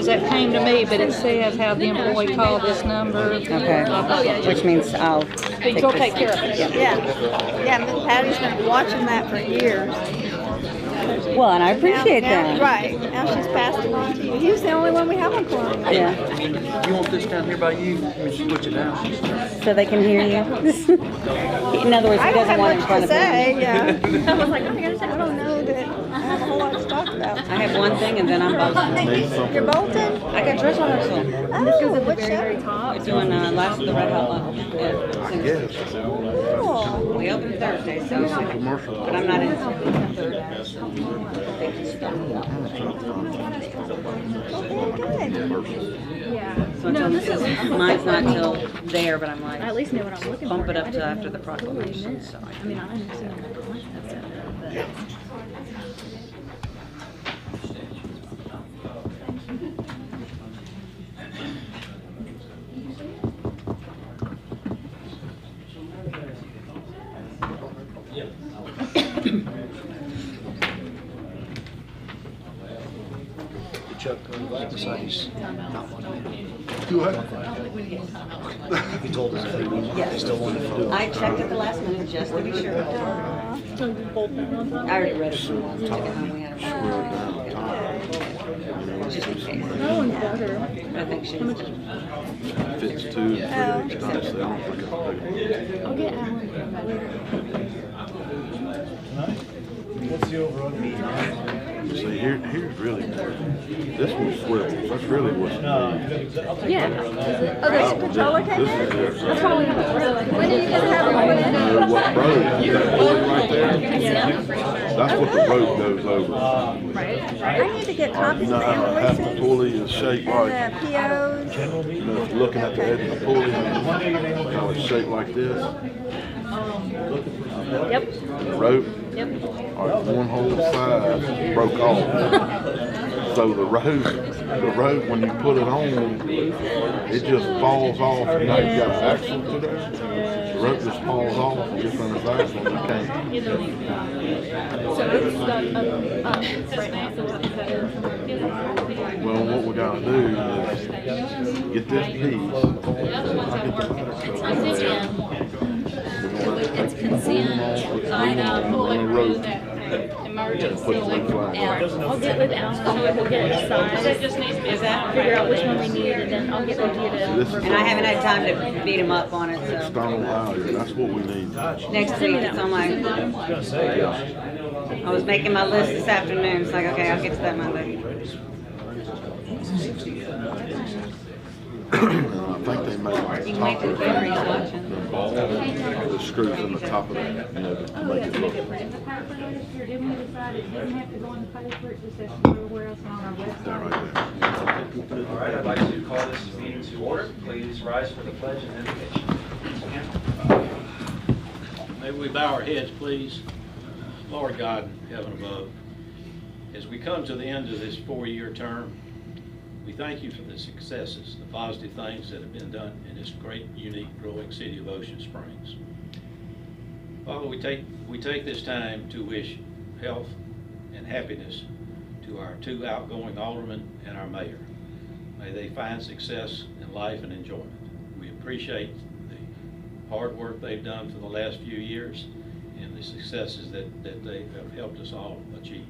because that came to me, but it says have the employee call this number. Okay, which means I'll take You'll this. take care of it. Yeah, Miss Patty's been watching that for years. Well, and I appreciate that. Right. Now she's passed it on to you. He was the only one we have on Colonial. Yeah, You want this down here by you? Let me switch it down. so they can hear you. In other words, he I don't doesn't have want it in much front to of him. say, yeah. I was like, I don't know that I have a whole lot to talk about. I have one thing and then I'm bolting. You're bolting? I got dress rehearsal. Oh, what show? We're doing Last of the Red Hot Love. Yes. Cool. We open Thursday, so but I'm not in. Okay, good. So until mine's not till there, but I'm like, I at least know what I'm looking for. bump it up I to didn't after know the what it totally proclamation. meant. So I mean, I understand the concept of it, Chuck, besides not wanting to. Do what? You told us they still wanted to do it. I checked at the last minute just to be sure. I already read it through once. Took it home. We had a just in case. that one's better. I think she. Fits 2 and 3 weeks, honestly, I don't think I'll do it. I'll get Alan. What's the overall meeting? See, here's really, this one swivels, that's really what's neat. Yeah. Oh, there's a controller came in? That's why we have a really. When did you guys have it put in? What road, that board right there, that's what the road goes over. I need to get You copies know of the how half the invoices pulley is shaped like, and the POs. you know, if you're looking at the edge of the pulley, how it's shaped like this, Yep. the rope. Yep. All right, one whole side broke off. So the road, when you put it on, it just falls off. And now you've got an axle to there. The rope just falls off and gets on the axle and you can't. So it's stuck up right now, so we'll have to cut it. Well, what we gotta do is get this piece. I'll get the ladder. It's consent item. On the rope. Emergency. Put the flag. I'll get with Alan, we'll get it signed. That just needs to be that. Figure out which one we need, and then I'll get with you This to. is And I haven't had time to beat him up on it, so external value. That's what we need. next week it's on my. I was making my list this afternoon. It's like, okay, I'll get to that Monday. I think they make You can wait till February's watching. the screws in the top of that, you know, to make it look. That right there. All right, I'd like to call this meeting to order. Please rise for the pledge and invocation. May we bow our heads, please. Lord God in heaven above, as we come to the end of this 4-year term, we thank you for the successes, the positive things that have been done in this great, unique, growing city of Ocean Springs. Father, we take this time to wish health and happiness to our 2 outgoing aldermen and our mayor. May they find success in life and enjoyment. We appreciate the hard work they've done for the last few years and the successes that they have helped us all achieve.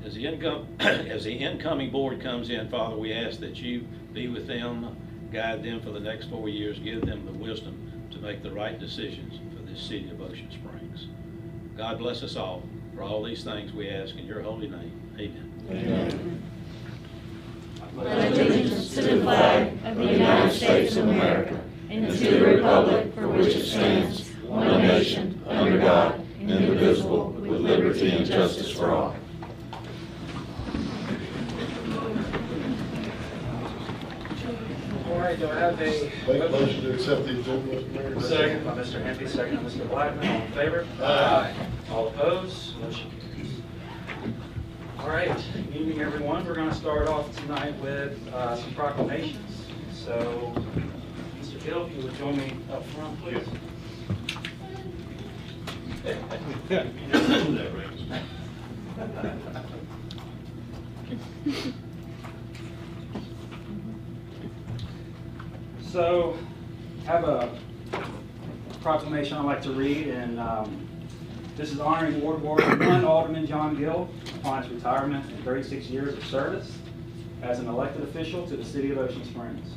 As the incoming board comes in, Father, we ask that you be with them, guide them for the next 4 years, give them the wisdom to make the right decisions for this city of Ocean Springs. God bless us all. For all these things we ask in your holy name. Amen. Amen. Pledge allegiance to the flag of the United States of America and to the republic for which it stands, one nation, under God, indivisible, with liberty and justice for all. All right, do I have a Make a motion to accept the agenda, Mr. Mayor. second by Mr. Hempy, second by Mr. Blackman? All in favor? Aye. All opposed? Motion carries. All right, good evening, everyone. We're going to start off tonight with some proclamations. So, Mr. Gill, if you would join me up front, please. So, I have a proclamation I'd like to read, and this is honoring Ward 1 Alderman John Gill upon his retirement and 36 years of service as an elected official to the city of Ocean Springs.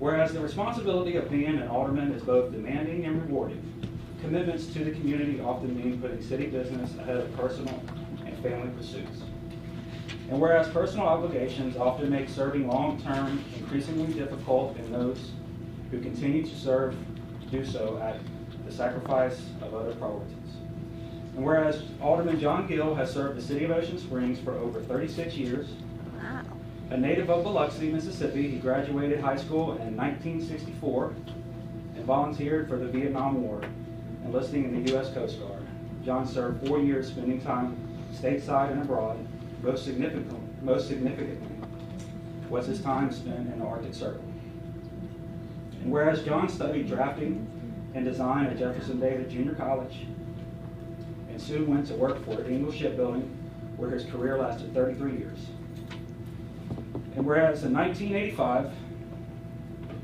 Whereas the responsibility of being an alderman is both demanding and rewarding, commitments to the community often mean putting city business ahead of personal and family pursuits. And whereas personal obligations often make serving long-term increasingly difficult, and those who continue to serve do so at the sacrifice of other priorities. And whereas Alderman John Gill has served the city of Ocean Springs for over 36 years, Wow. a native of Biloxi, Mississippi, he graduated high school in 1964 and volunteered for the Vietnam War, enlisting in the U.S. Coast Guard. John served 4 years spending time stateside and abroad. Most significantly was his time spent in the Arctic Circle. And whereas John studied drafting and design at Jefferson Davis Junior College and soon went to work for Ingalls Shipbuilding, where his career lasted 33 years. And whereas in 1985,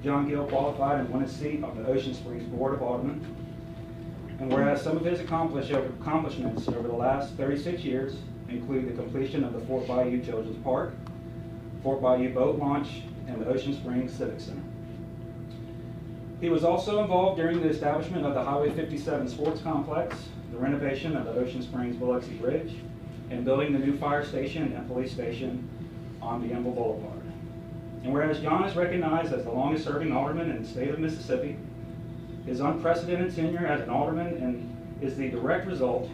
John Gill qualified and won his seat on the Ocean Springs Board of Aldermen. And whereas some of his accomplishments over the last 36 years include the completion of the Fort Bayou Children's Park, Fort Bayou Boat Launch, and the Ocean Springs Civic Center. He was also involved during the establishment of the Highway 57 Sports Complex, the renovation of the Ocean Springs Biloxi Bridge, and building the new fire station and police station on Bienville Boulevard. And whereas John is recognized as the longest serving alderman in the state of Mississippi, his unprecedented tenure as an alderman is the direct result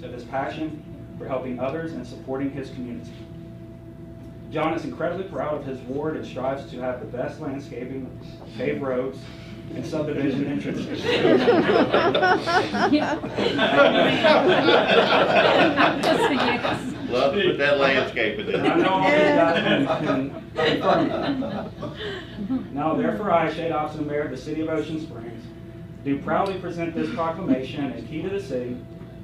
of his passion for helping others and supporting his community. John is incredibly proud of his ward and strives to have the best landscaping, paved roads, and subdivision entrances. Just a yes. Love to put that landscape in And I there. know all these guys can confirm that. Now, therefore, I, Shade Opson, Mayor of the City of Ocean Springs, do proudly present this proclamation as key to the city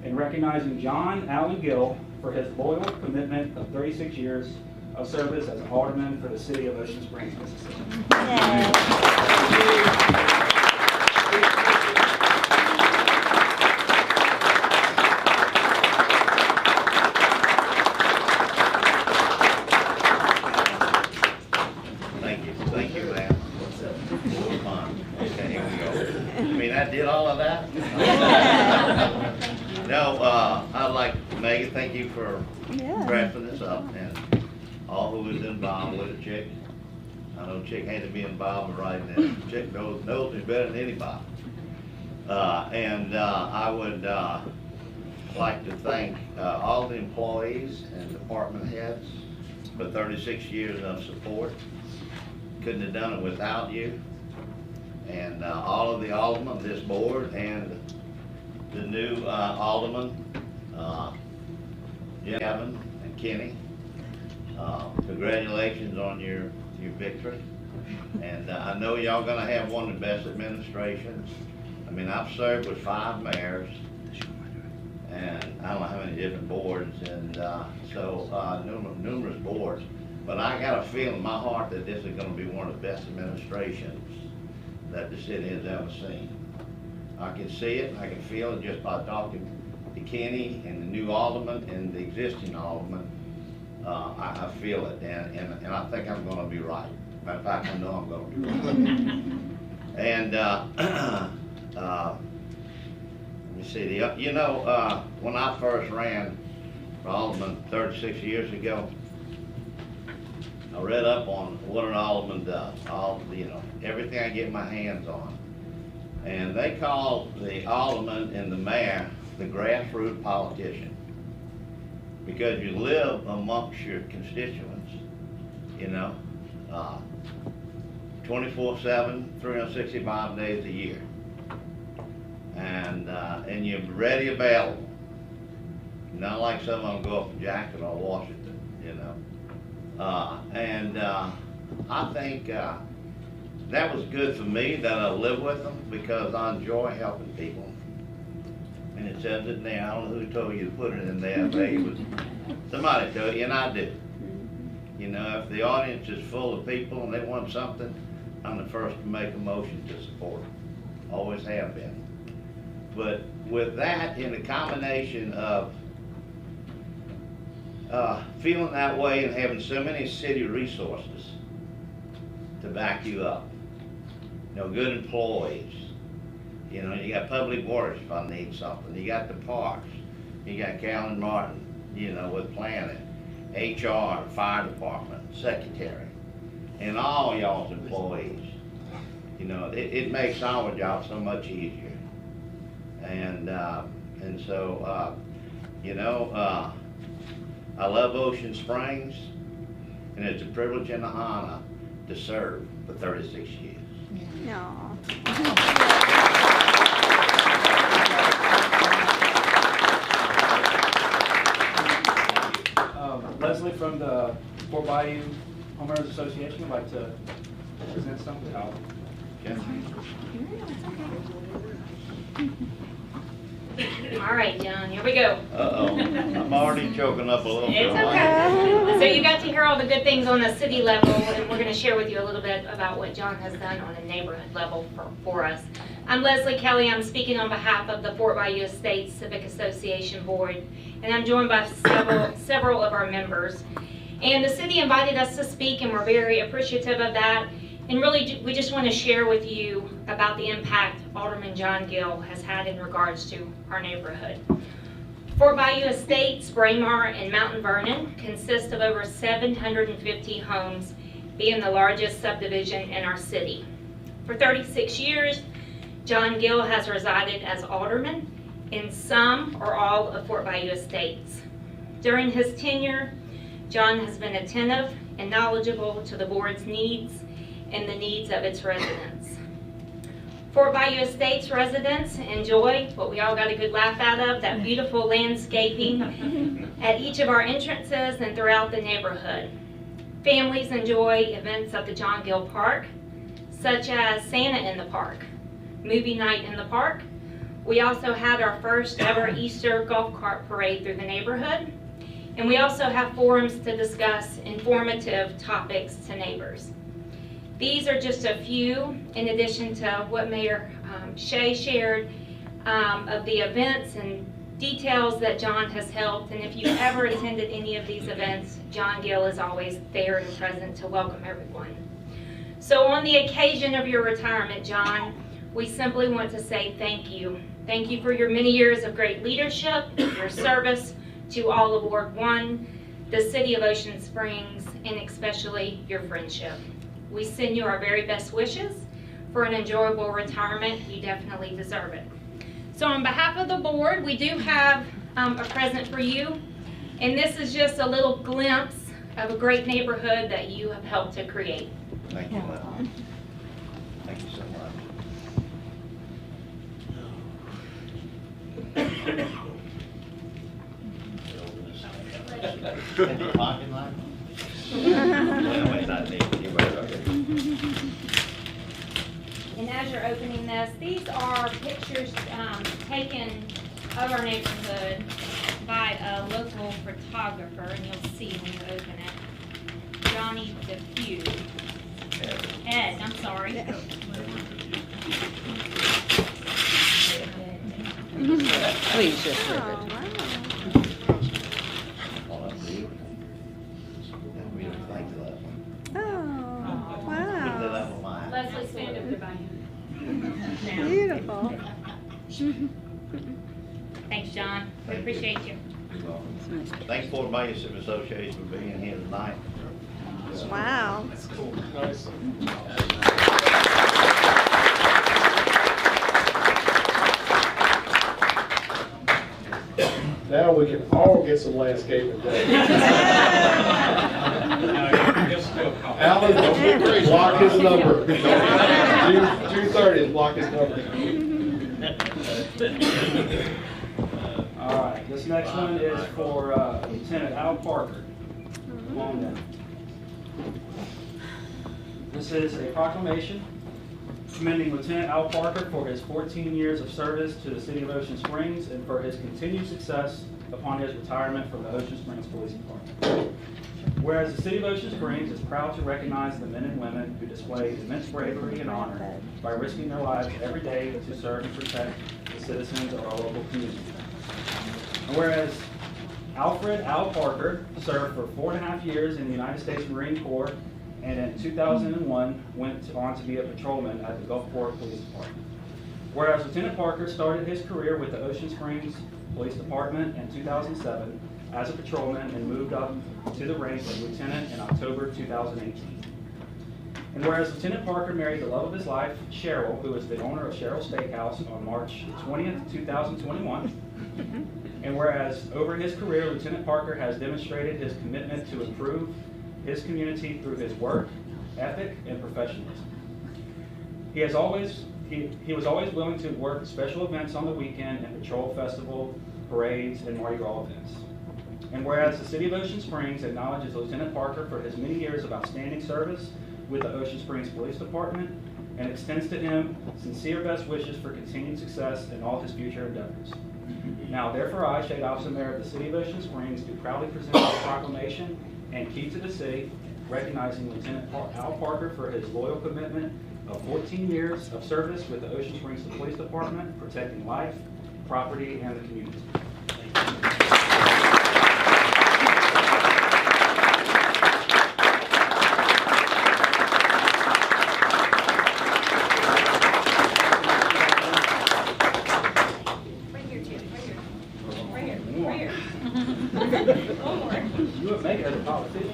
in recognizing John Allen Gill for his loyal commitment of 36 years of service as an alderman for the city of Ocean Springs, Mississippi. Thank you, man. Okay, here we go. I mean, I did all of that? No, I'd like, Megan, thank you for drafting this up, and all who was involved with it. Chick, I know Chick had to be involved in writing this. Chick knows me better than anybody. I would like to thank all the employees and department heads for 36 years of support. Couldn't have done it without you. And all of the aldermen of this board and the new aldermen, Gavin and Kenny. Congratulations on your victory. And I know y'all gonna have one of the best administrations. I mean, I've served with 5 mayors, and I don't know how many different boards, and numerous boards. But I got a feeling in my heart that this is gonna be one of the best administrations that the city has ever seen. I can see it, I can feel it just by talking to Kenny and the new alderman and the existing alderman. I feel it, and I think I'm gonna be right. Matter of fact, I know I'm gonna be right. And let me see, when I first ran for alderman 36 years ago, I read up on what an alderman does, everything I get my hands on. And they call the alderman and the mayor the grassroots politician, because you live amongst your constituents, 24/7, 365 days a year. And you're ready available. Not like some of them go up to Jackson or Washington, I think that was good for me, that I live with them, because I enjoy helping people. And it says it there. I don't know who told you to put it in there, but it was somebody told you, and I do. You know, if the audience is full of people and they want something, I'm the first to make a motion to support it. Always have been. But with that, in a combination of feeling that way and having so many city resources to back you up, you know, good employees, you know, you got public works if I need something, you got the parks, you got Callan Martin, you know, with planning, HR, fire department, secretary, and all y'all's employees. You know, it makes our job so much easier. And so, you know, I love Ocean Springs, and it's a privilege and an honor to serve for 36 years. No. Leslie from the Fort Bayou Homeowners Association would like to present something. All right, John, here we go. Uh-oh, I'm already choking up a little bit. It's okay. So you got to hear all the good things on the city level, and we're going to share with you a little bit about what John has done on a neighborhood level for us. I'm Leslie Kelly. I'm speaking on behalf of the Fort Bayou Estates Civic Association Board, and I'm joined by several of our members. And the city invited us to speak, and we're very appreciative of that. And really, we just want to share with you about the impact Alderman John Gill has had in regards to our neighborhood. Fort Bayou Estates, Braemar, and Mountain Vernon consist of over 750 homes, being the largest subdivision in our city. For 36 years, John Gill has resided as alderman in some or all of Fort Bayou Estates. During his tenure, John has been attentive and knowledgeable to the board's needs and the needs of its residents. Fort Bayou Estates residents enjoy what we all got a good laugh out of, that beautiful landscaping at each of our entrances and throughout the neighborhood. Families enjoy events at the John Gill Park, such as Santa in the Park, movie night in the park. We also had our first ever Easter golf cart parade through the neighborhood. And we also have forums to discuss informative topics to neighbors. These are just a few, in addition to what Mayor Shea shared of the events and details that John has helped. And if you've ever attended any of these events, John Gill is always there and present to welcome everyone. So on the occasion of your retirement, John, we simply want to say thank you. Thank you for your many years of great leadership, your service to all of Ward 1, the City of Ocean Springs, and especially your friendship. We send you our very best wishes for an enjoyable retirement. You definitely deserve it. So on behalf of the board, we do have a present for you. And this is just a little glimpse of a great neighborhood that you have helped to create. Thank you, Leslie. Thank you so much. In the parking lot? Well, it's not neat. You're right, okay. And as you're opening this, these are pictures taken of our neighborhood by a local photographer, and you'll see when you open it. Johnny DeFew. Ed, I'm sorry. Please just rip it. Leslie, stand over by him. Beautiful. Thanks, John. We appreciate you. You're welcome. Thanks, Fort Bayou Civic Association, for being here tonight. Wow. That's cool. Nice. Now we can all get some landscaping done. Alan, don't block his number. 2:30, block his number. All right, this next one is for Lieutenant Al Parker. Come on down. This is a proclamation commending Lieutenant Al Parker for his 14 years of service to the City of Ocean Springs and for his continued success upon his retirement from the Ocean Springs Police Department. Whereas the City of Ocean Springs is proud to recognize the men and women who display immense bravery and honor by risking their lives every day to serve and protect the citizens of our local community. And whereas Alfred Al Parker served for 4.5 years in the United States Marine Corps, and in 2001 went on to be a patrolman at the Gulfport Police Department. Whereas Lieutenant Parker started his career with the Ocean Springs Police Department in 2007 as a patrolman and moved up to the rank of lieutenant in October 2018. And whereas Lieutenant Parker married the love of his life, Cheryl, who is the owner of Cheryl Steakhouse, on March 20th, 2021. And whereas over his career, Lieutenant Parker has demonstrated his commitment to improve his community through his work, ethic, and professionalism. He was always willing to work special events on the weekend and patrol festival, parades, and Mardi Gras events. And whereas the City of Ocean Springs acknowledges Lieutenant Parker for his many years of outstanding service with the Ocean Springs Police Department and extends to him sincere best wishes for continued success in all his future endeavors. Now, therefore, I, Shade Officer Mayor of the City of Ocean Springs, do proudly present this proclamation and key to the city, recognizing Lieutenant Al Parker for his loyal commitment of 14 years of service with the Ocean Springs Police Department, protecting life, property, and the community. You would make it as a politician.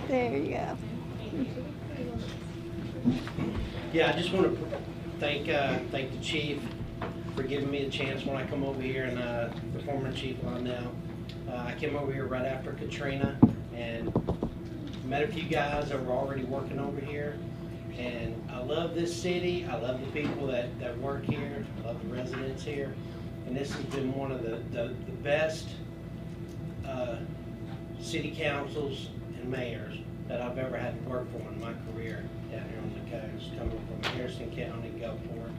There you go. Yeah, I just want to thank the chief for giving me a chance when I come over here, and the former chief Londell. I came over here right after Katrina and met a few guys that were already working over here. And I love this city. I love the people that work here. I love the residents here. And this has been one of the best city councils and mayors that I've ever had to work for in my career down here on the coast, coming from Harrison County, Gulfport,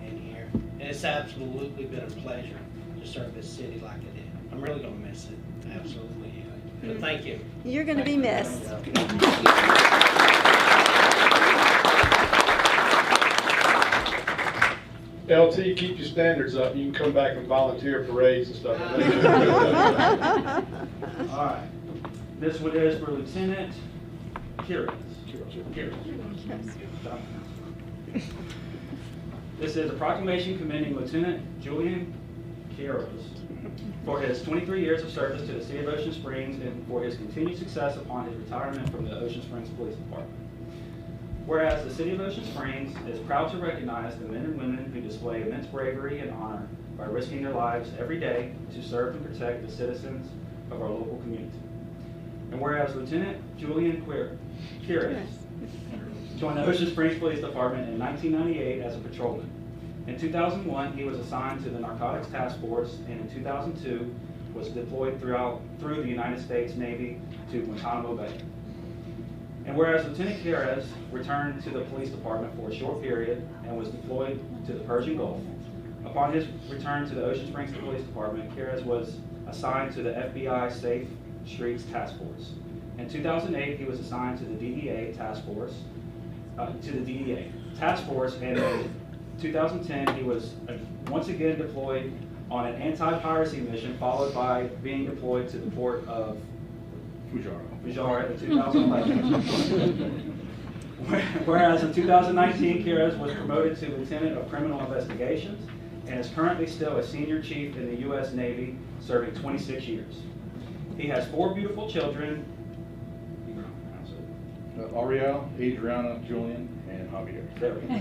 and here. And it's absolutely been a pleasure to serve this city like I did. I'm really going to miss it. Absolutely. So thank you. You're going to be missed. LT, keep your standards up. You can come back and volunteer for parades and stuff. All right. This one is for Lieutenant Kieran. This is a proclamation commending Lieutenant Julian Quiroz for his 23 years of service to the City of Ocean Springs and for his continued success upon his retirement from the Ocean Springs Police Department. Whereas the City of Ocean Springs is proud to recognize the men and women who display immense bravery and honor by risking their lives every day to serve and protect the citizens of our local community. And whereas Lieutenant Julian Quiroz joined the Ocean Springs Police Department in 1998 as a patrolman. In 2001, he was assigned to the Narcotics Task Force, and in 2002 was deployed through the United States Navy to Guantanamo Bay. And whereas Lieutenant Quiroz returned to the police department for a short period and was deployed to the Persian Gulf, upon his return to the Ocean Springs Police Department, Quiroz was assigned to the FBI Safe Streets Task Force. In 2008, he was assigned to the DEA Task Force, and in 2010, he was once again deployed on an anti-piracy mission, followed by being deployed to the port of Fujairah in 2011. Whereas in 2019, Quiroz was promoted to Lieutenant of Criminal Investigations and is currently still a senior chief in the U.S. Navy, serving 26 years. He has 4 beautiful children. Ariel, Adriana, Julian, and Javier. There we go.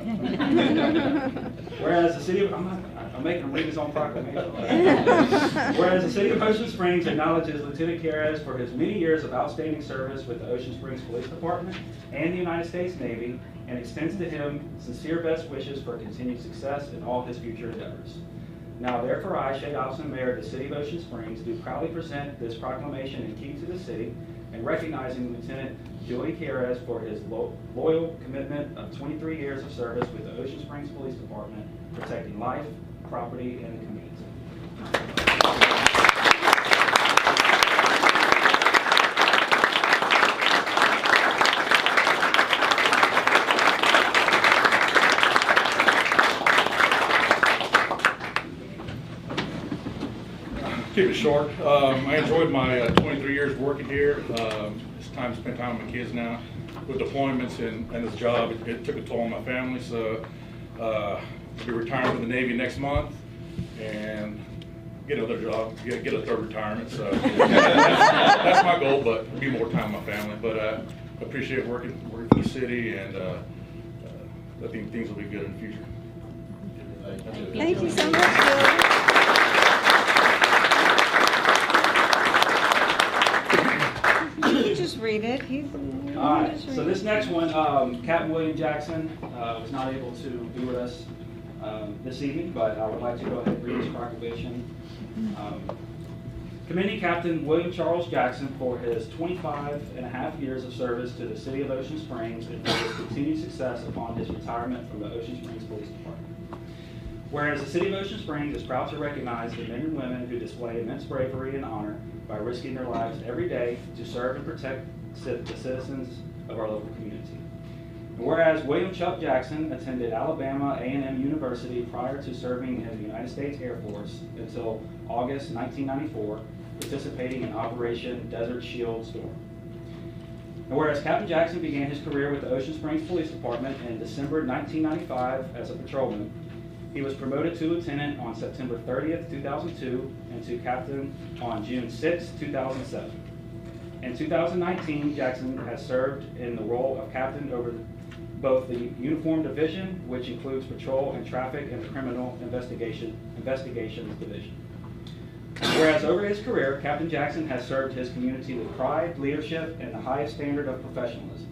Whereas the city of, I'm making him read his own proclamation. Whereas the City of Ocean Springs acknowledges Lieutenant Quiroz for his many years of outstanding service with the Ocean Springs Police Department and the United States Navy, and extends to him sincere best wishes for continued success in all his future endeavors. Now, therefore, I, Shade Officer Mayor of the City of Ocean Springs, do proudly present this proclamation and key to the city, and recognizing Lieutenant Julian Quiroz for his loyal commitment of 23 years of service with the Ocean Springs Police Department, protecting life, property, and the community. keep it short. I enjoyed my 23 years working here. It's time to spend time with my kids now. With deployments and this job, it took a toll on my family. So I'll be retiring from the Navy next month and get another job, get a third retirement. So that's my goal, but be more time with my family. But I appreciate working for the city, and I think things will be good in the future. Thank you so much, Bill. You just read it. All right, so this next one, Captain William Jackson was not able to be with us this evening, but I would like to go ahead and read his proclamation. Commending Captain William Charles Jackson for his 25.5 years of service to the City of Ocean Springs and for his continued success upon his retirement from the Ocean Springs Police Department. Whereas the City of Ocean Springs is proud to recognize the men and women who display immense bravery and honor by risking their lives every day to serve and protect the citizens of our local community. And whereas William Chuck Jackson attended Alabama A&M University prior to serving in the United States Air Force until August 1994, participating in Operation Desert Shield Storm. And whereas Captain Jackson began his career with the Ocean Springs Police Department in December 1995 as a patrolman, he was promoted to lieutenant on September 30th, 2002, and to captain on June 6, 2007. In 2019, Jackson has served in the role of captain over both the Uniform Division, which includes patrol and traffic and criminal investigations division. Whereas over his career, Captain Jackson has served his community with pride, leadership, and the highest standard of professionalism.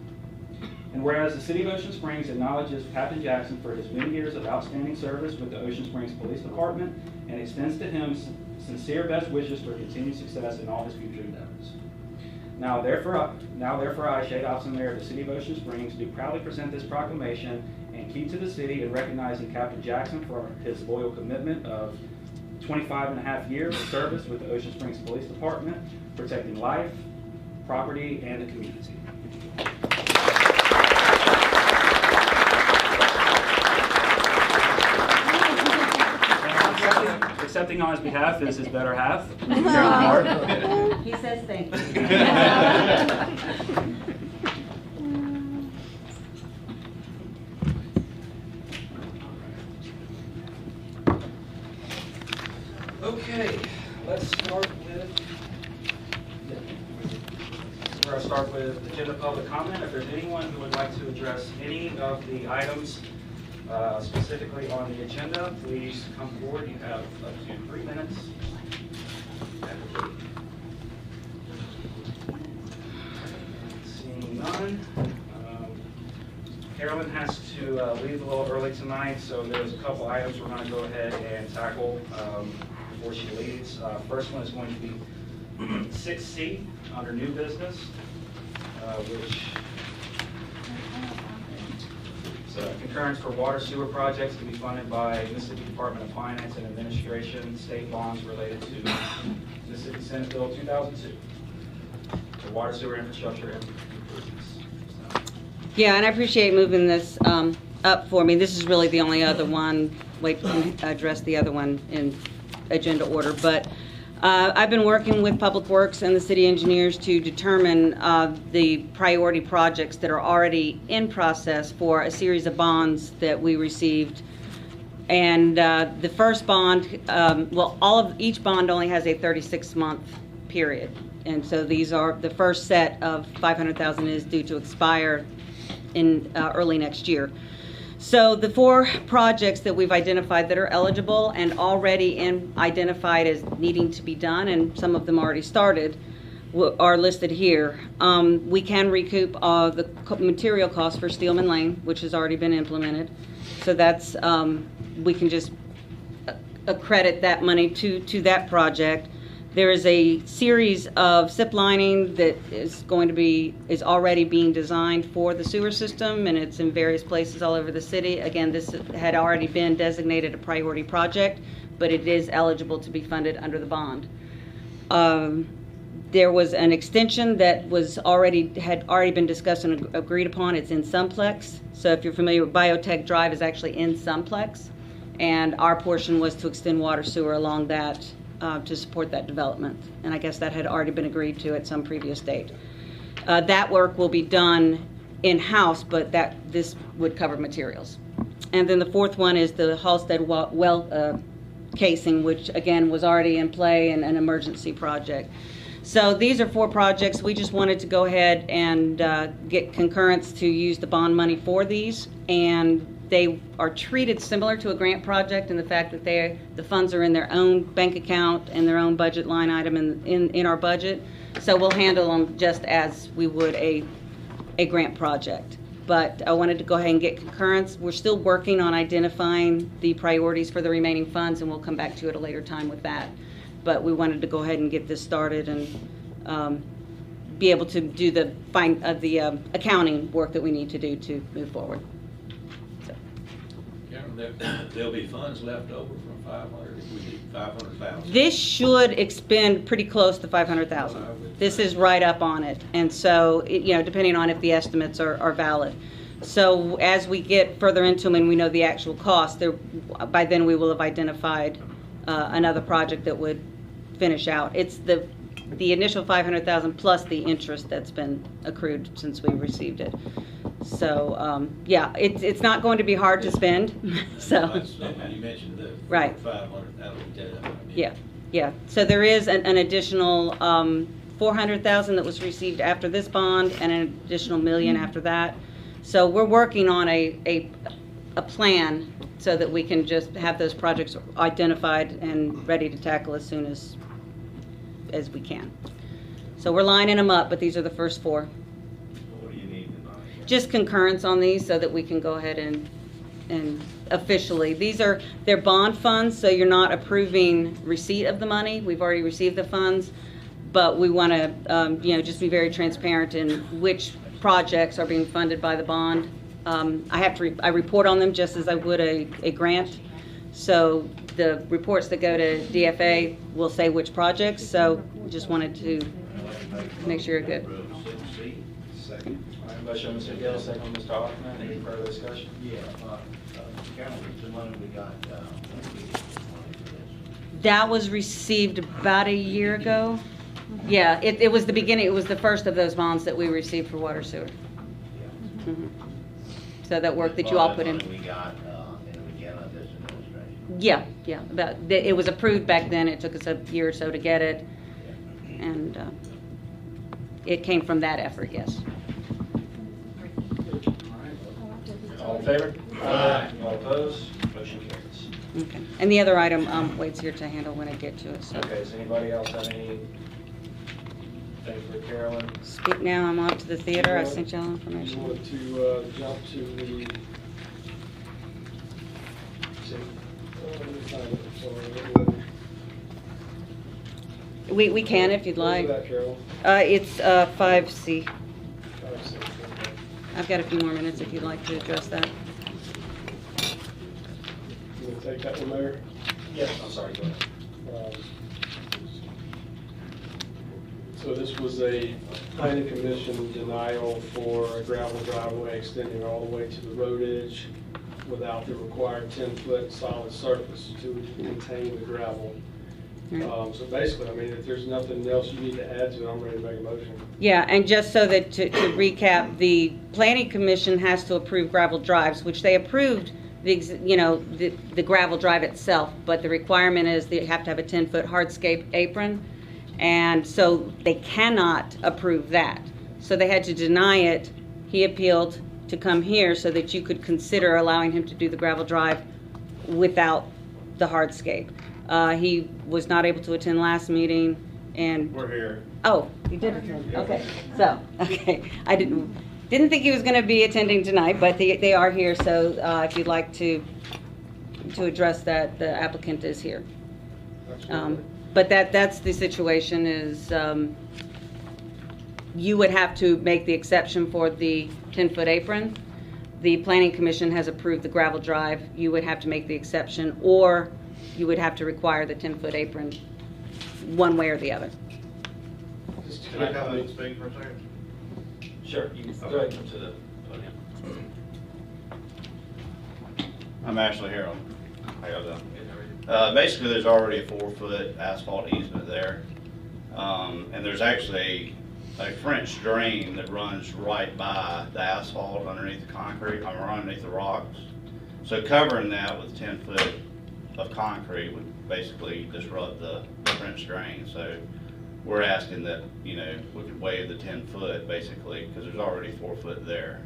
And whereas the City of Ocean Springs acknowledges Captain Jackson for his many years of outstanding service with the Ocean Springs Police Department and extends to him sincere best wishes for continued success in all his future endeavors. Now therefore I, Shade Officer Mayor of the City of Ocean Springs, do proudly present this proclamation and key to the city in recognizing Captain Jackson for his loyal commitment of 25.5 years of service with the Ocean Springs Police Department, protecting life, property, and the community. Accepting on his behalf is his better half. He says thank you. Okay, let's start with, we're going to start with agenda public comment. If there's anyone who would like to address any of the items specifically on the agenda, please come forward. You have up to 3 minutes. Seeing none. Carolyn has to leave a little early tonight, so there's a couple items we're going to go ahead and tackle before she leaves. First one is going to be 6C under new business, which concurrence for water sewer projects to be funded by Mississippi Department of Finance and Administration, state bonds related to Mississippi Senate Bill 2002, the water sewer infrastructure improvements. Yeah, and I appreciate moving this up for me. This is really the only other one. Wait, address the other one in agenda order. But I've been working with Public Works and the city engineers to determine the priority projects that are already in process for a series of bonds that we received. And the first bond, each bond only has a 36-month period. And so these are, the first set of $500,000 is due to expire in early next year. So the 4 projects that we've identified that are eligible and already identified as needing to be done, and some of them already started, are listed here. We can recoup the material costs for Steelman Lane, which has already been implemented. So that's, we can just accredit that money to that project. There is a series of SIP lining that is already being designed for the sewer system, and it's in various places all over the city. Again, this had already been designated a priority project, but it is eligible to be funded under the bond. There was an extension that had already been discussed and agreed upon. It's in Sunplex. So if you're familiar with Biotech Drive, is actually in Sunplex, and our portion was to extend water sewer along that to support that development. And I guess that had already been agreed to at some previous date. That work will be done in-house, but this would cover materials. And then the fourth one is the Halstead well casing, which again was already in play and an emergency project. So these are 4 projects. We just wanted to go ahead and get concurrence to use the bond money for these, and they are treated similar to a grant project in the fact that the funds are in their own bank account and their own budget line item in our budget. So we'll handle them just as we would a grant project. But I wanted to go ahead and get concurrence. We're still working on identifying the priorities for the remaining funds, and we'll come back to you at a later time with that. But we wanted to go ahead and get this started and be able to do the accounting work that we need to do to move forward. So. Karen, there'll be funds left over from 500 if we do 500,000. This should expend pretty close to 500,000. This is right up on it, and so depending on if the estimates are valid. So as we get further into them and we know the actual cost, by then we will have identified another project that would finish out. It's the initial 500,000 plus the interest that's been accrued since we received it. So yeah, it's not going to be hard to spend. So you mentioned the right. 500. Yeah. So there is an additional 400,000 that was received after this bond, and an additional $1 million after that. So we're working on a plan so that we can just have those projects identified and ready to tackle as soon as we can. So we're lining them up, but these are the first 4. What do you need tonight? Just concurrence on these so that we can go ahead and officially, they're bond funds, so you're not approving receipt of the money. We've already received the funds, but we want to just be very transparent in which projects are being funded by the bond. I report on them just as I would a grant. So the reports that go to DFA will say which projects. So just wanted to make sure you're good. Second. All right, motion by Mr. Gill, second by Mr. Hoffman. Any further discussion? Yeah, the money we got, That was received about a year ago. Yeah, it was the beginning. It was the first of those bonds that we received for water sewer. Mm-hmm. So that work that you all put in. We got in the beginning of this administration. Yeah. It was approved back then. It took us a year or so to get it, and it came from that effort. Yes. All in favor? Aye. All opposed? Motion carries. Okay. And the other item Wade's here to handle when I get to it. So. Okay, does anybody else have anything for Carolyn? Speak now. I'm off to the theater. I sent y'all information. You want to jump to the... We can if you'd like. What was that, Carol? It's 5C. 5C. I've got a few more minutes if you'd like to address that. You want to take that one there? Yes, I'm sorry, go ahead. So this was a planning commission denial for a gravel driveway extending all the way to the road edge without the required 10-foot solid surface to contain the gravel. So basically, I mean, if there's nothing else you need to add to it, I'm ready to make a motion. Yeah, and just so that to recap, the planning commission has to approve gravel drives, which they approved the gravel drive itself, but the requirement is they have to have a 10-foot hardscape apron, and so they cannot approve that. So they had to deny it. He appealed to come here so that you could consider allowing him to do the gravel drive without the hardscape. He was not able to attend last meeting, and we're here. Oh, you did attend. Okay, so I didn't think he was going to be attending tonight, but they are here. So if you'd like to address that, the applicant is here. But that's the situation. Is you would have to make the exception for the 10-foot apron. The planning commission has approved the gravel drive. You would have to make the exception, or you would have to require the 10-foot apron one way or the other. Can I come and speak for a second? Sure, you can go ahead and come to the podium. I'm Ashley Harold. How y'all doing? Basically, there's already a 4-foot asphalt easement there. And there's actually a French drain that runs right by the asphalt underneath the concrete, or underneath the rocks. So covering that with 10 foot of concrete would basically disrupt the French drain. So we're asking that, you know, we could waive the 10 foot basically, because there's already 4 foot there.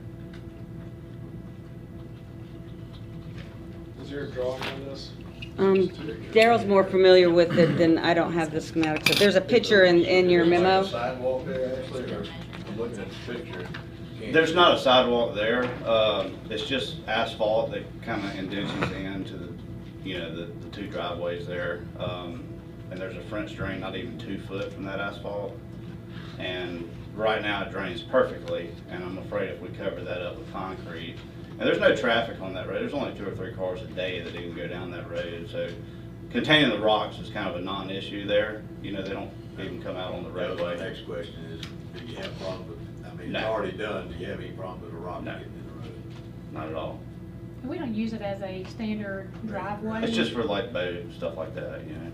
Is there a drawing on this? Daryl's more familiar with it than I don't have the schematic. So there's a picture in your memo. Sidewalk there, actually, or I'm looking at the picture. There's not a sidewalk there. It's just asphalt that kind of indents into the, you know, the 2 driveways there. And there's a French drain not even 2 foot from that asphalt. And right now it drains perfectly, and I'm afraid if we cover that up with concrete, and there's no traffic on that road. There's only 2 or 3 cars a day that even go down that road. So containing the rocks is kind of a non-issue there. You know, they don't even come out on the roadway. My next question is, do you have a problem with, I mean, No. it's already done, do you have any problem with a rock No. getting in the road? Not at all. We don't use it as a standard driveway. It's just for like boat, stuff like that, you know.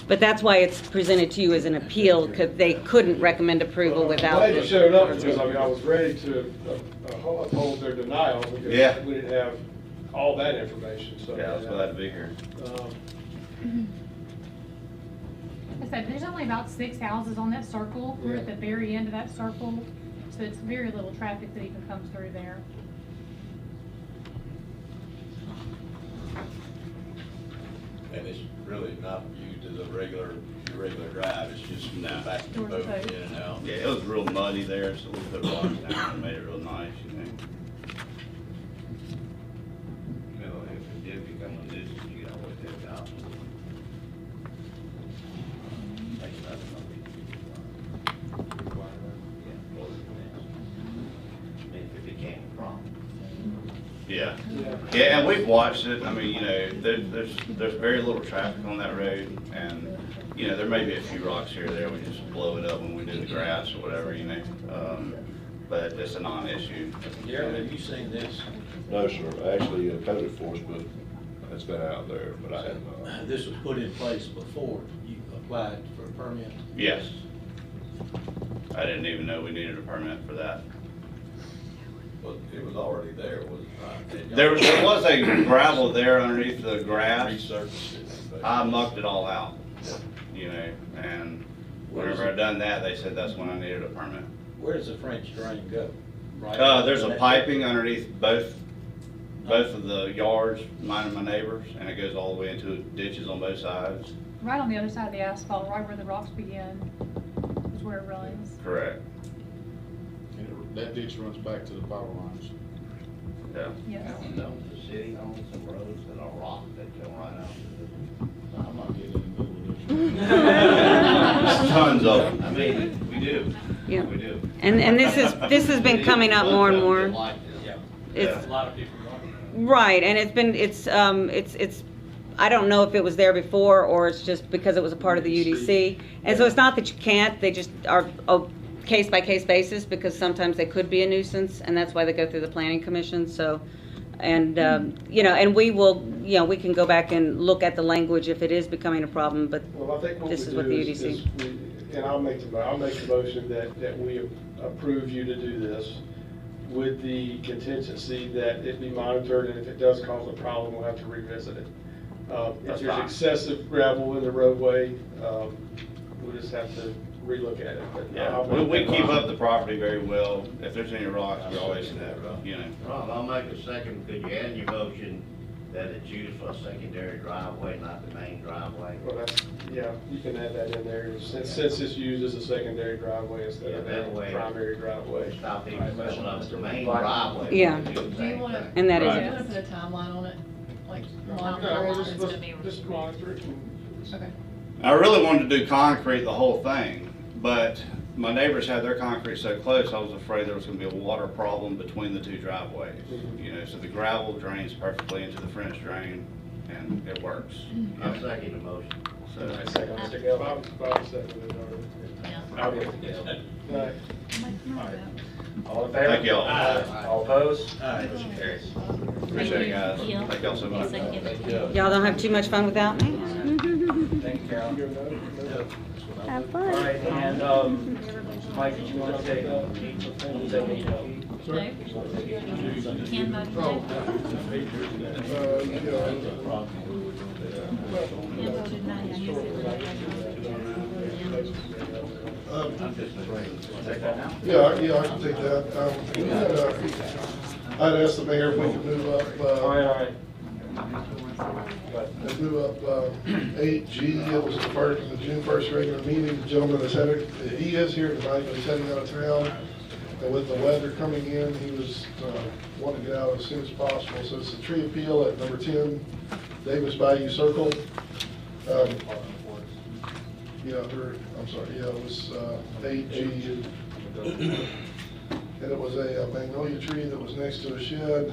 But that's why it's presented to you as an appeal, because they couldn't recommend approval I'm without. glad you showed up, because I mean, I was ready to uphold their denial, because Yeah. we didn't have all that information, so. Yeah, I was glad to be here. I said, there's only about 6 houses on that circle. We're at the very end of that circle, so it's very little traffic that even comes through there. And it's really not used as a regular drive, it's just back to the Towards the boat, boat. in and out. Yeah, it was real muddy there, so we put rocks down and made it real nice, you know. You know, if it did become a nuisance, you gotta always have the option. Like that's something. Yeah, or I mean, if it became a problem. Yeah. Yeah, and we've watched it. I mean, you know, there's very little traffic on that road, and, you know, there may be a few rocks here or there. We just blow it up when we do the grass or whatever, you know. But it's a non-issue. Gerald, have you seen this? No, sir, actually, code enforcement has been out there, but I have, This was put in place before you applied for a permit? Yes. I didn't even know we needed a permit for that. well, it was already there, was it not? There was a gravel there underneath the grass. Resurfaced it. I mucked it all out, you know, and whenever I done that, they said that's when I needed a permit. Where does the French drain go? Right. There's a piping underneath both of the yards, mine and my neighbors, and it goes all the way into ditches on both sides. Right on the other side of the asphalt, right where the rocks begin, is where it runs. Correct. That ditch runs back to the power lines. Yeah. Yes. No, the city owns some roads that are rock that go right out to I'm not getting in the middle of this. Tons of them. I mean, we do. Yeah. We do. And this has been coming up more and more. It's A lot of people want it. right, and it's I don't know if it was there before or it's just because it was a part of the UDC. And so it's not that you can't, they just are a case by case basis, because sometimes they could be a nuisance, and that's why they go through the planning commission. So, and you know, and we will, you know, we can go back and look at the language if it is becoming a problem, but Well, I think what this we is do what the is UDC. and I'll make the motion that we approve you to do this with the contingency that it be monitored, and if it does cause a problem, we'll have to revisit it. If That's there's fine. excessive gravel in the roadway, we'll just have to relook at it. But Yeah, I'll we make that keep motion. up the property very well. If there's any rocks, we always, you know. Rob, I'll make a second. Could you add in your motion that it's used for a secondary driveway, not the main driveway? Well, that's, yeah, you can add that in there, since it's used as a secondary driveway instead of that a way- primary driveway. Stop even filling up the main driveway. Yeah. Do the Do you same want to, thing. And that is do you it. want to put a timeline on it? Like, No, monitor how long it's just- gonna be? Just monitor it. Okay. I really wanted to do concrete the whole thing, but my neighbors had their concrete so close, I was afraid there was gonna be a water problem between the 2 driveways. You know, so the gravel drains perfectly into the French drain, and it works. I'll second the motion. So, Bob seconded it already. Yeah. All right. All in favor? Thank you all. All opposed? Motion carries. Appreciate it, guys. Thank y'all so much. Y'all don't have too much fun without me? Thank you, Carol. Have All fun. right, and, Mike, did you want to take? Yeah, I can take that. I'd ask the mayor if we could move up, All right. let's move up 8G. It was the first, the June 1st regular meeting. The gentleman is headed, he is here tonight, but he's heading out of town. And with the weather coming in, he was wanting to get out as soon as possible. So it's a tree appeal at number 10, Davis Bayou Circle. It was 8G. And it was a magnolia tree that was next to a shed.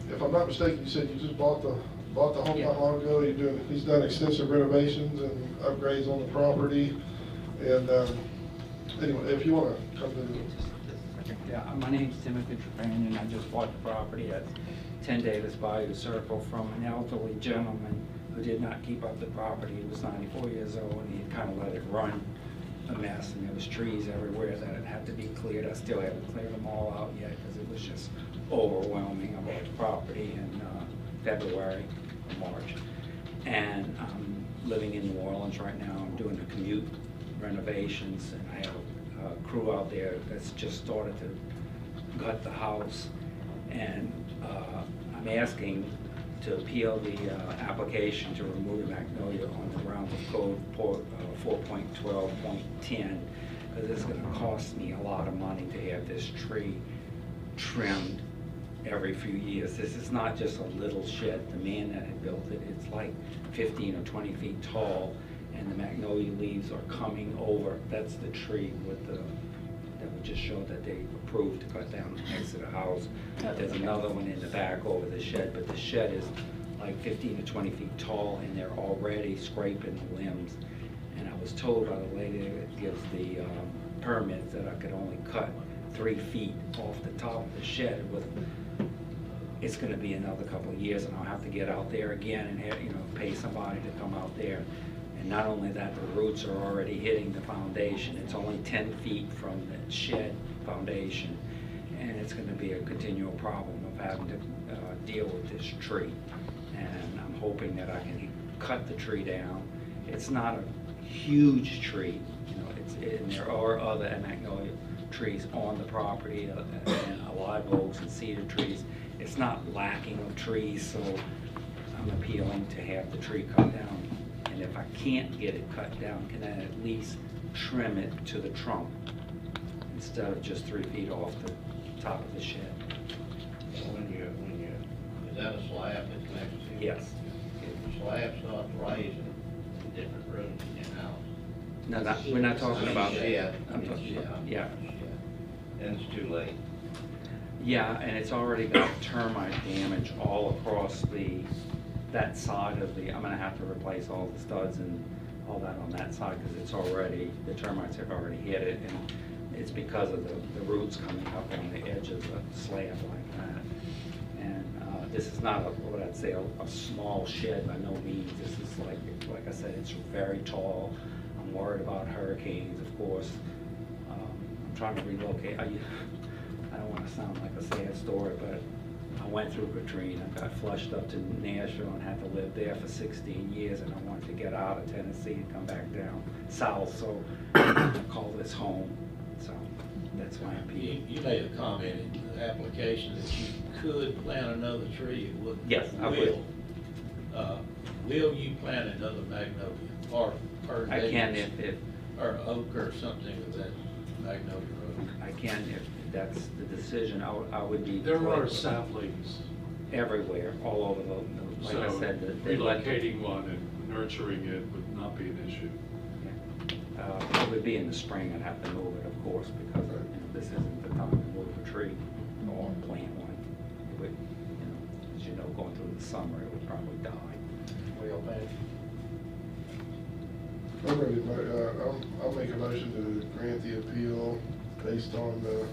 If I'm not mistaken, you said you just bought the home not long ago. He's done extensive renovations and upgrades on the property. And anyway, if you want to come to Yeah, my name's Timothy Trepanian. I just bought the property at 10 Davis Bayou Circle from an elderly gentleman who did not keep up the property. He was 94 years old and he had kind of let it run a mess, and there was trees everywhere that had to be cleared. I still haven't cleared them all out yet because it was just overwhelming. I bought the property in February or March, and I'm living in New Orleans right now. I'm doing the commute renovations, and I have a crew out there that's just started to gut the house, and I'm asking to appeal the application to remove the magnolia on the grounds of code 4.12.10, because it's going to cost me a lot of money to have this tree trimmed every few years. This is not just a little shed. The man that had built it, it's like 15 or 20 feet tall, and the magnolia leaves are coming over. That's the tree with the, that would just show that they approved to cut down next to the house. There's another one in the back over the shed, but the shed is like 15 to 20 feet tall, and they're already scraping the limbs. And I was told by the lady that gives the permits that I could only cut 3 feet off the top of the shed. It's going to be another couple of years, and I'll have to get out there again and have, pay somebody to come out there. And not only that, the roots are already hitting the foundation. It's only 10 feet from the shed foundation, and it's going to be a continual problem of having to deal with this tree. And I'm hoping that I can cut the tree down. It's not a huge tree, and there are other magnolia trees on the property, and live oaks and cedar trees. It's not lacking of trees, so I'm appealing to have the tree cut down. And if I can't get it cut down, can I at least trim it to the trunk instead of just 3 feet off the top of the shed? Is that a slab that connects to? Yes. If the slab starts raising in different rooms in your house. No, we're not talking about that. Yeah. Yeah. Then it's too late. Yeah, and it's already got termite damage all across that side of the, I'm gonna have to replace all the studs and all that on that side, because it's already, the termites have already hit it, and it's because of the roots coming up on the edge of the slab like that. And this is not what I'd say a small shed by no means. This is like I said, it's very tall. I'm worried about hurricanes, of course. I'm trying to relocate. I don't want to sound like a sad story, but I went through Katrina, got flushed up to Nashville and had to live there for 16 years, and I wanted to get out of Tennessee and come back down south, so I call this home. So that's why I'm here. You made a comment in the application that you could plant another tree. Yes, I will. Will you plant another magnolia or I can if or oak or something of that magnolia oak? I can if that's the decision. I would be. There are saplings everywhere, all over like I said. Relocating one and nurturing it would not be an issue. It would be in the spring. I'd have to move it, of course, because this isn't the time to move a tree or plant one. It would, as you know, going through the summer, it would probably die. Well, man. I'm ready, I'll make a motion to grant the appeal based on the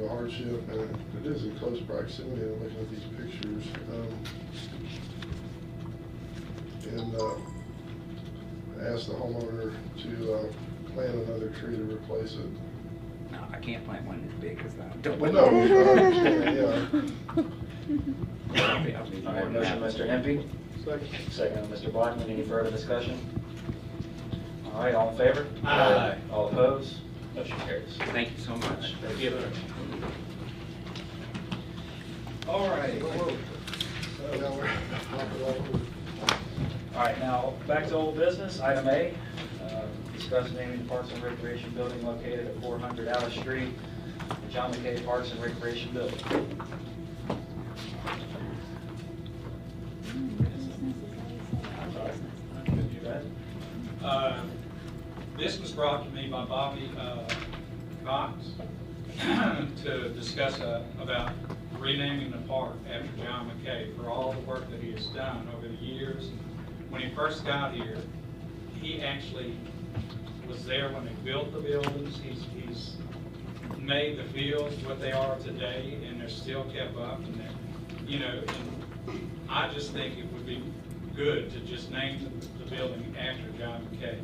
hardship, and it is in close proximity, I'm looking at these pictures. And ask the homeowner to plant another tree to replace it. No, I can't plant one as big as that. Well, no, I understand, yeah. All right, motion, Mr. Hempy. Second, Mr. Blackman. Any further discussion? All right, all in favor? Aye. All opposed? Motion carries. Thank you so much. Thank you. All right. All right, now, back to old business. Item A, discuss naming the Parks and Recreation Building located at 400 Alice Street, the John McKay Parks and Recreation Building. This was brought to me by Bobby Cox to discuss about renaming the park after John McKay for all the work that he has done over the years. When he first got here, he actually was there when they built the buildings. He's made the fields what they are today, and they're still kept up. And and I just think it would be good to just name the building after John McKay.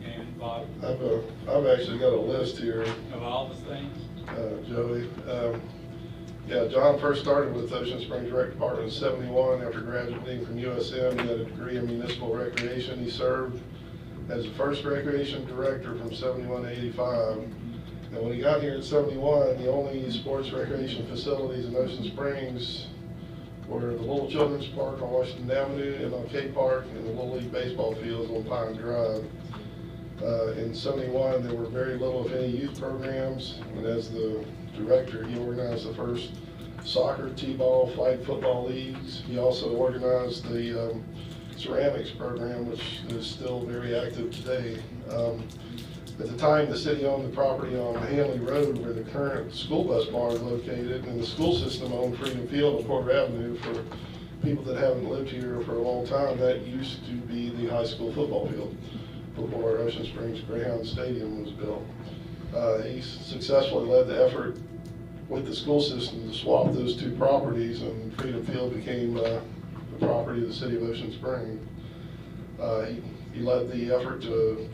And Bob, I've actually got a list here. Of all the things? Joey. Yeah, John first started with Ocean Springs Rec Department in '71 after graduating from USM. He had a degree in municipal recreation. He served as the first recreation director from '71 to '85. And when he got here in '71, the only sports recreation facilities in Ocean Springs were the Little Children's Park on Washington Avenue, MLK Park, and the Little League baseball fields on Pine Drive. In '71, there were very little, if any, youth programs, and as the director, he organized the first soccer, t-ball, flag football leagues. He also organized the ceramics program, which is still very active today. At the time, the city owned the property on Hanley Road where the current school bus bar is located, and the school system owned Freedom Field on Porter Avenue. For people that haven't lived here for a long time, that used to be the high school football field before Ocean Springs Greyhound Stadium was built. He successfully led the effort with the school system to swap those two properties, and Freedom Field became the property of the city of Ocean Springs. He led the effort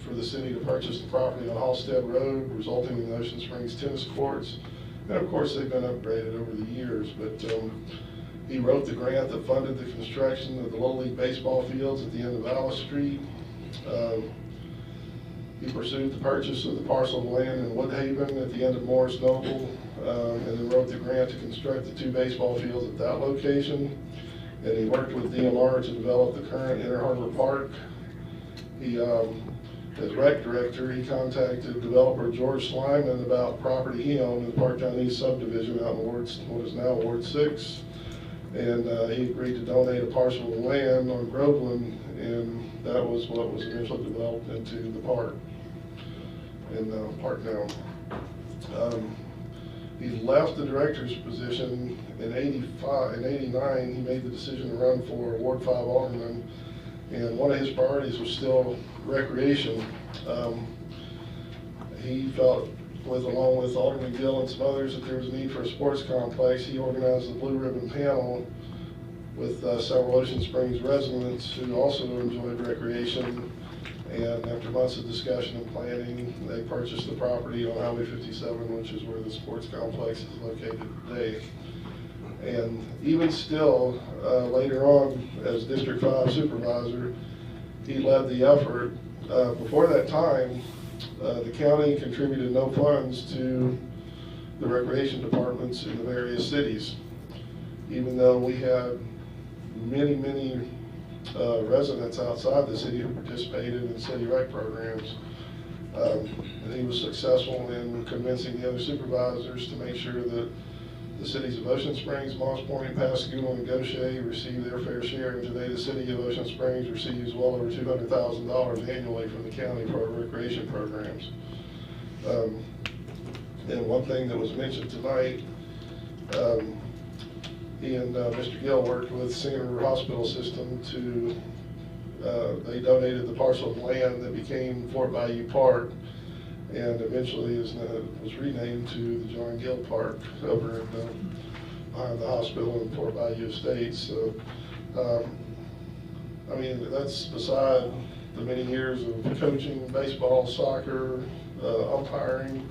for the city to purchase the property on Halstead Road, resulting in Ocean Springs tennis courts. And of course, they've been upgraded over the years, but he wrote the grant that funded the construction of the Little League baseball fields at the end of Alice Street. He pursued the purchase of the parcel of land in Woodhaven at the end of Morris Noble, and then wrote the grant to construct the two baseball fields at that location. And he worked with DMR to develop the current Inner Harbor Park. He, as rec director, he contacted developer George Slyman about property he owned in the Parktown East subdivision out in what is now Ward 6. And he agreed to donate a parcel of land on Groveland, and that was what was eventually developed into the park, in Park now. He left the director's position in '85. In '89, he made the decision to run for Ward 5 Alderman, and one of his priorities was still recreation. He felt, along with Alderman Gill and some others, that there was a need for a sports complex. He organized the Blue Ribbon Panel with several Ocean Springs residents who also enjoyed recreation. And after months of discussion and planning, they purchased the property on Highway 57, which is where the sports complex is located today. And even still, later on, as District 5 supervisor, he led the effort. Before that time, the county contributed no funds to the recreation departments in the various cities, even though we had many residents outside the city who participated in city rec programs. And he was successful in convincing the other supervisors to make sure that the cities of Ocean Springs, Moss Point, Pascagoula, and Goshen received their fair share, and today the city of Ocean Springs receives well over $200,000 annually from the county for our recreation programs. And one thing that was mentioned tonight, he and Mr. Gill worked with Singer Hospital System to They donated the parcel of land that became Fort Bayou Park, and eventually was renamed to the John Gill Park over in, behind the hospital in Fort Bayou Estates. So, I mean, that's beside the many years of coaching baseball, soccer, umpiring.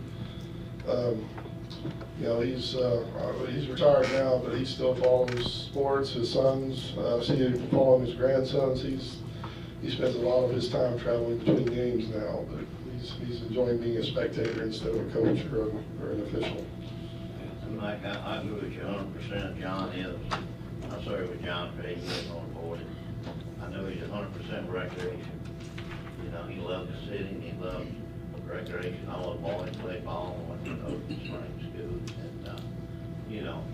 You know, he's retired now, but he still follows sports. His sons, I see him following his grandsons. He spends a lot of his time traveling between games now, but he's enjoying being a spectator instead of a coach or an official. Mike, I agree with you 100%. John is. I served with John for 8 years on the board. I know he's 100% recreation. You know, he loved the city and he loved recreation. All the boys played ball and went to Ocean Springs schools. And, you know,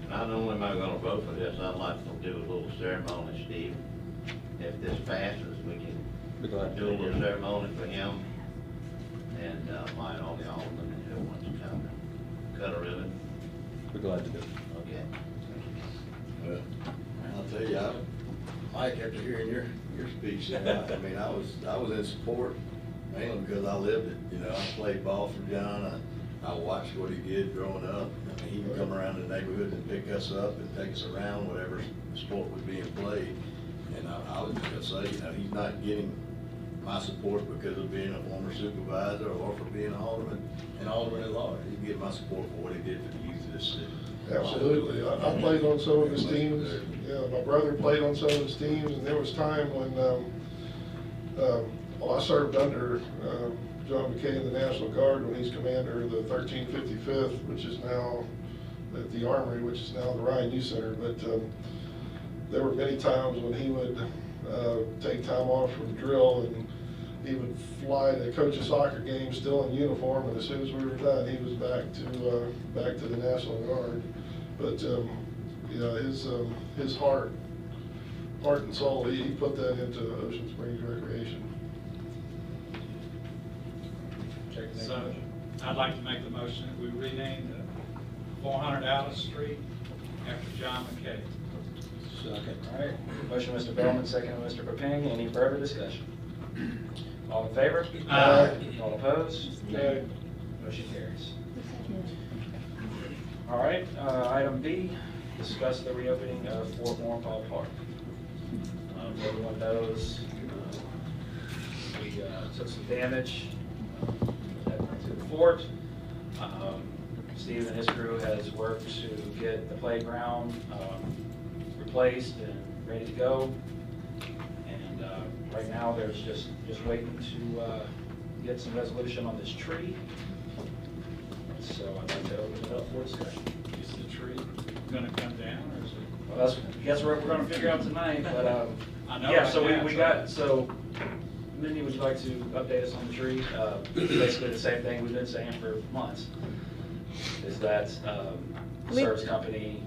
not only am I going to vote for this, I'd like to do a little ceremony, Steve. If this passes, we can do a little ceremony for him and invite all the aldermen and who wants to come and cut a ribbon. We're glad to do it. Okay. Well, I'll tell you, Mike, after hearing your speech, I mean, I was in support mainly because I lived it. You know, I played ball for John. I watched what he did growing up. I mean, he would come around the neighborhood and pick us up and take us around whatever sport was being played. And I was just gonna say, you know, he's not getting my support because of being a former supervisor or for being an alderman at large. He's getting my support for what he did for the youth of this city. Absolutely. I played on some of his teams. Yeah, my brother played on some of his teams, and there was time when, well, I served under John McKay in the National Guard when he's commander of the 1355th, which is now at the Armory, which is now the Ryan Youth Center. But there were many times when he would take time off from drill, and he would fly to coach a soccer game still in uniform, and as soon as we were done, he was back to the National Guard. But you know, his heart and soul, he put that into Ocean Springs recreation. So I'd like to make the motion that we rename the 400 Alice Street after John McKay. Second. All right, motion Mr. Bellman, second Mr. Paping. Any further discussion? All in favor? Aye. All opposed? Aye. Motion carries. All right, item B, discuss the reopening of Fort Warrenpall Park. Everyone knows we took some damage to the fort. Steve and his crew has worked to get the playground replaced and ready to go. And right now, there's just waiting to get some resolution on this tree. So I'd like to open it up for discussion. Is the tree gonna come down, or is it? Well, that's what we're gonna figure out tonight, but, I know yeah, I so can, we so- got, so, Mindy, would you like to update us on the tree? Basically the same thing we've been saying for months, is that, the service company,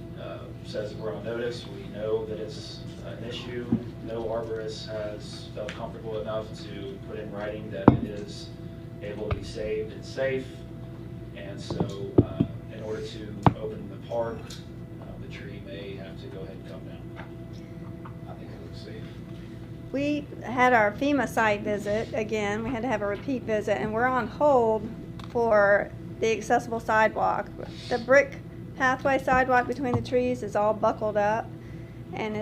says we're on notice, we know that it's an issue, no arborist has felt comfortable enough to put in writing that it is able to be saved and safe, and so, in order to open the park, the tree may have to go ahead and come down. I think it looks safe. We had our FEMA site visit again. We had to have a repeat visit, and we're on hold for the accessible sidewalk. The brick pathway sidewalk between the trees is all buckled up, and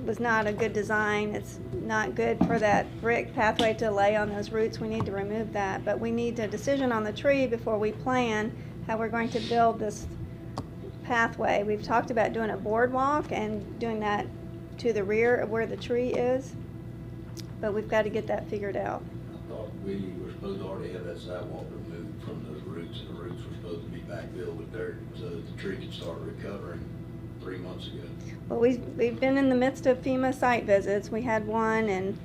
was not a good design. It's not good for that brick pathway to lay on those roots. We need to remove that, but we need a decision on the tree before we plan how we're going to build this pathway. We've talked about doing a boardwalk and doing that to the rear of where the tree is, but we've got to get that figured out. I thought we were supposed to already have that sidewalk removed from those roots, and the roots were supposed to be backfilled with dirt so that the tree could start recovering 3 months ago. Well, we've been in the midst of FEMA site visits. We had one, and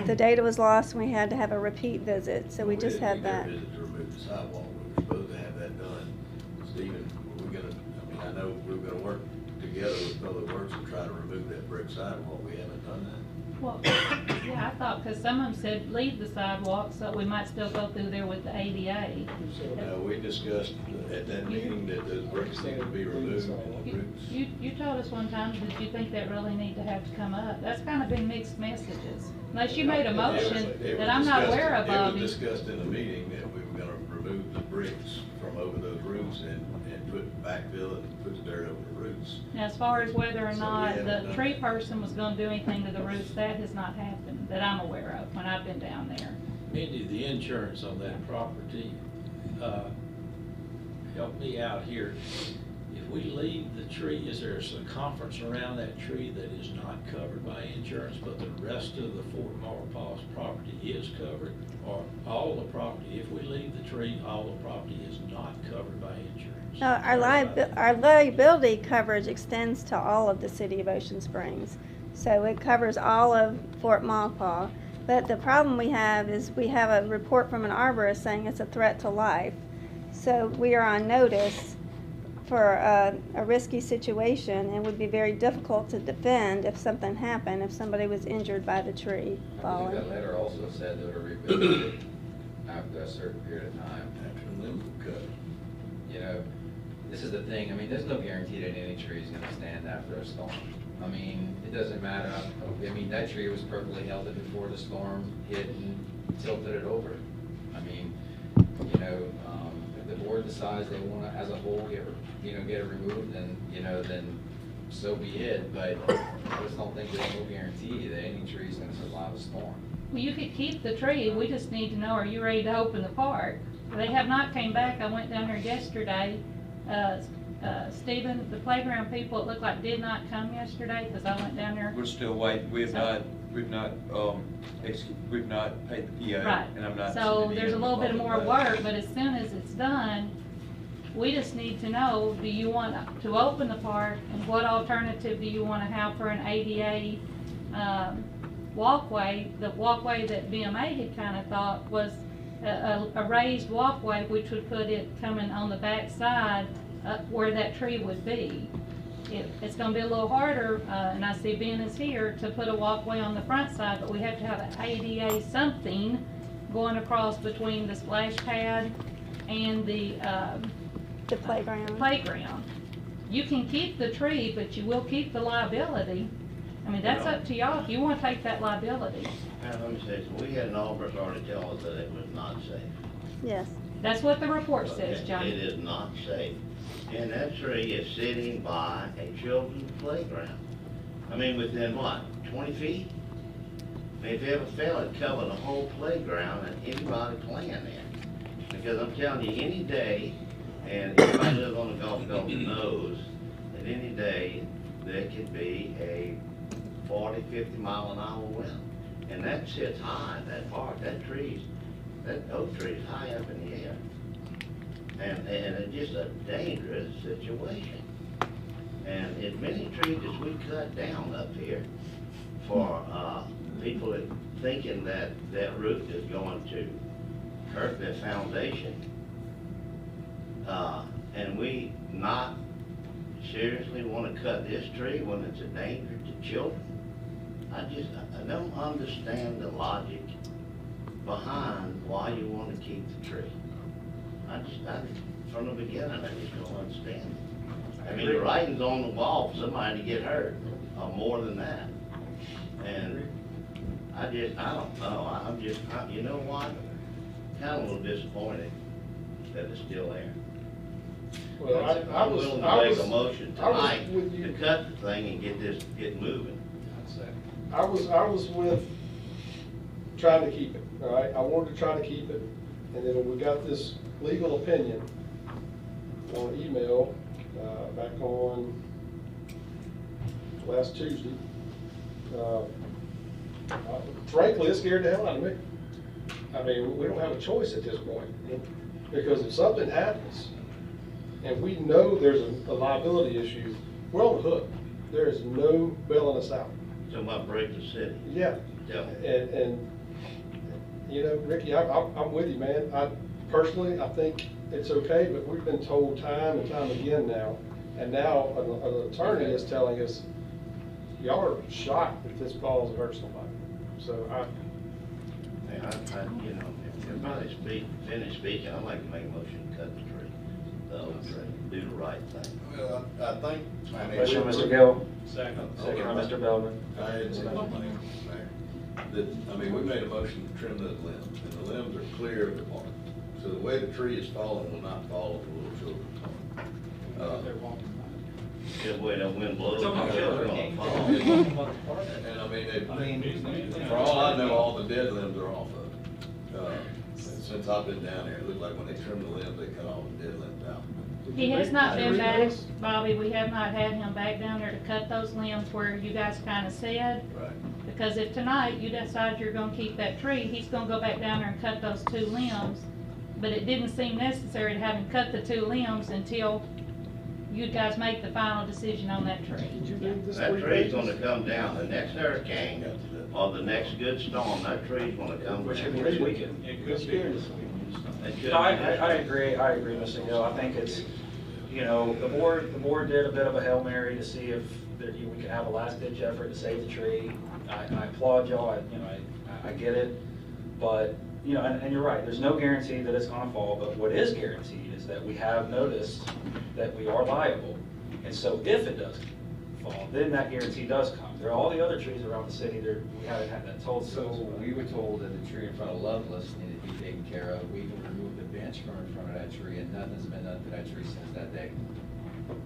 the data was lost, and we had to have a repeat visit, so we just had that. We didn't to remove the sidewalk. We were supposed to have that done. Stephen, were we gonna, I mean, I know we were gonna work together with Public Works and try to remove that brick sidewalk. We haven't done that. Well, yeah, I thought, because some of them said leave the sidewalk, so we might still go through there with the ADA. We discussed at that meeting that the bricks need to be removed and the roots. You told us one time that you think that really need to have to come up. That's kind of been mixed messages. Unless you made a motion that I'm not aware of, It Bobby. was discussed in the meeting that we were gonna remove the bricks from over those roots and put backfill and put the dirt over the roots. Now, as far as whether or So we not haven't the done tree that. person was gonna do anything to the roots, that has not happened, that I'm aware of, when I've been down there. Mindy, the insurance on that property, help me out here. If we leave the tree, is there a circumference around that tree that is not covered by insurance, but the rest of the Fort Maurepas property is covered? Or all the property, if we leave the tree, all the property is not covered by insurance? No, our liability coverage extends to all of the city of Ocean Springs. So it covers all of Fort Maurepas. But the problem we have is we have a report from an arborist saying it's a threat to life. So we are on notice for a risky situation and would be very difficult to defend if something happened, if somebody was injured by the tree falling. That letter also said that a revisit after a certain period of time. You know, this is the thing, I mean, there's no guarantee that any tree is gonna stand after a storm. I mean, it doesn't matter, I mean, that tree was perfectly healthy before the storm hit and tilted it over. I mean, you know, if the board decides they wanna, as a whole, get it removed, then, then so be it, but I just don't think there's no guarantee that any tree is gonna survive a storm. Well, you could keep the tree, we just need to know, are you ready to open the park? They have not came back, I went down there yesterday. Stephen, the playground people, it looked like did not come yesterday, because I went down there. We're still waiting, we've not paid the PO. Right. And I'm not. So sending there's a in little bit public more notice. work, but as soon as it's done, we just need to know, do you want to open the park, and what alternative do you want to have for an ADA walkway? The walkway that BMA had kind of thought was a raised walkway, which would put it coming on the back side where that tree would be. It's going to be a little harder, and I see Ben is here, to put a walkway on the front side, but we have to have an ADA something going across between the splash pad and the playground. You can keep the tree, but you will keep the liability. I mean, that's up to y'all if you want to take that liability. Now, let me say, so we had an arborist already tell us that it was not safe. Yes. That's what the report says, John. It is not safe. And that tree is sitting by a children's playground. I mean, within what, 20 feet? I mean, if you ever fell, it'd cover the whole playground and anybody playing there. Because I'm telling you, any day, and anybody who lives on the golf course knows that any day there could be a 40, 50 mile an hour wind. And that sits high, that park, that oak tree is high up in the air. And it's just a dangerous situation. And as many trees as we cut down up here for people that thinking that that root is going to hurt their foundation, and we not seriously want to cut this tree when it's a danger to children. I don't understand the logic behind why you want to keep the tree. From the beginning, I just don't understand it. I mean, the writing's on the wall for somebody to get hurt, or more than that. And I don't know, you know what? Kind of a little disappointed that it's still there. Well, I'm willing to make a motion tonight to cut the thing and get moving. I was with trying to keep it, all right? I wanted to try to keep it, and then when we got this legal opinion on email back on last Tuesday, frankly, it scared the hell out of me. I mean, we don't have a choice at this point, because if something happens, and we know there's a liability issue, we're on the hook. There is no bailing us out. So about break the city. Yeah. And you know, Ricky, I'm with you, man. Personally, I think it's okay, but we've been told time and time again now, and now an attorney is telling us y'all are shocked that this falls and hurts somebody. So Man, you know, if everybody's finished speaking, I'd like to make a motion to cut the tree, the old tree, do the right thing. Well, I think. Motion by Mr. Gill. Second. Second by Mr. Bellman. I mean, we made a motion to trim those limbs, and the limbs are clear of the park. So the way the tree is falling will not fall over little children. Just the way that wind blows, It's the children gonna fall. And I mean, for all I know, all the dead limbs are off of it. Since I've been down there, it looked like when they trim the limbs, they cut all the dead limbs out. He has not been back, Bobby, we have not had him back down there to cut those limbs where you guys kinda said. Right. Because if tonight you decide you're gonna keep that tree, he's gonna go back down there and cut those 2 limbs. But it didn't seem necessary to have him cut the 2 limbs until you guys make the final decision on that tree. That tree's gonna come down, the next hurricane, or the next good storm, that tree's gonna come down. Which could be this weekend. It could be. No, I agree, Mr. Gill. I think it's, you know, the board did a bit of a Hail Mary to see if we could have a last ditch effort to save the tree. I applaud y'all, I get it, but, you know, and you're right, there's no guarantee that it's gonna fall, but what is guaranteed is that we have noticed that we are liable. And so if it does fall, then that guarantee does come. There are all the other trees around the city, we haven't had that told. So we were told that the tree in front of Loveless needed to be taken care of. We even removed the bench from in front of that tree, and nothing's been done to that tree since that day.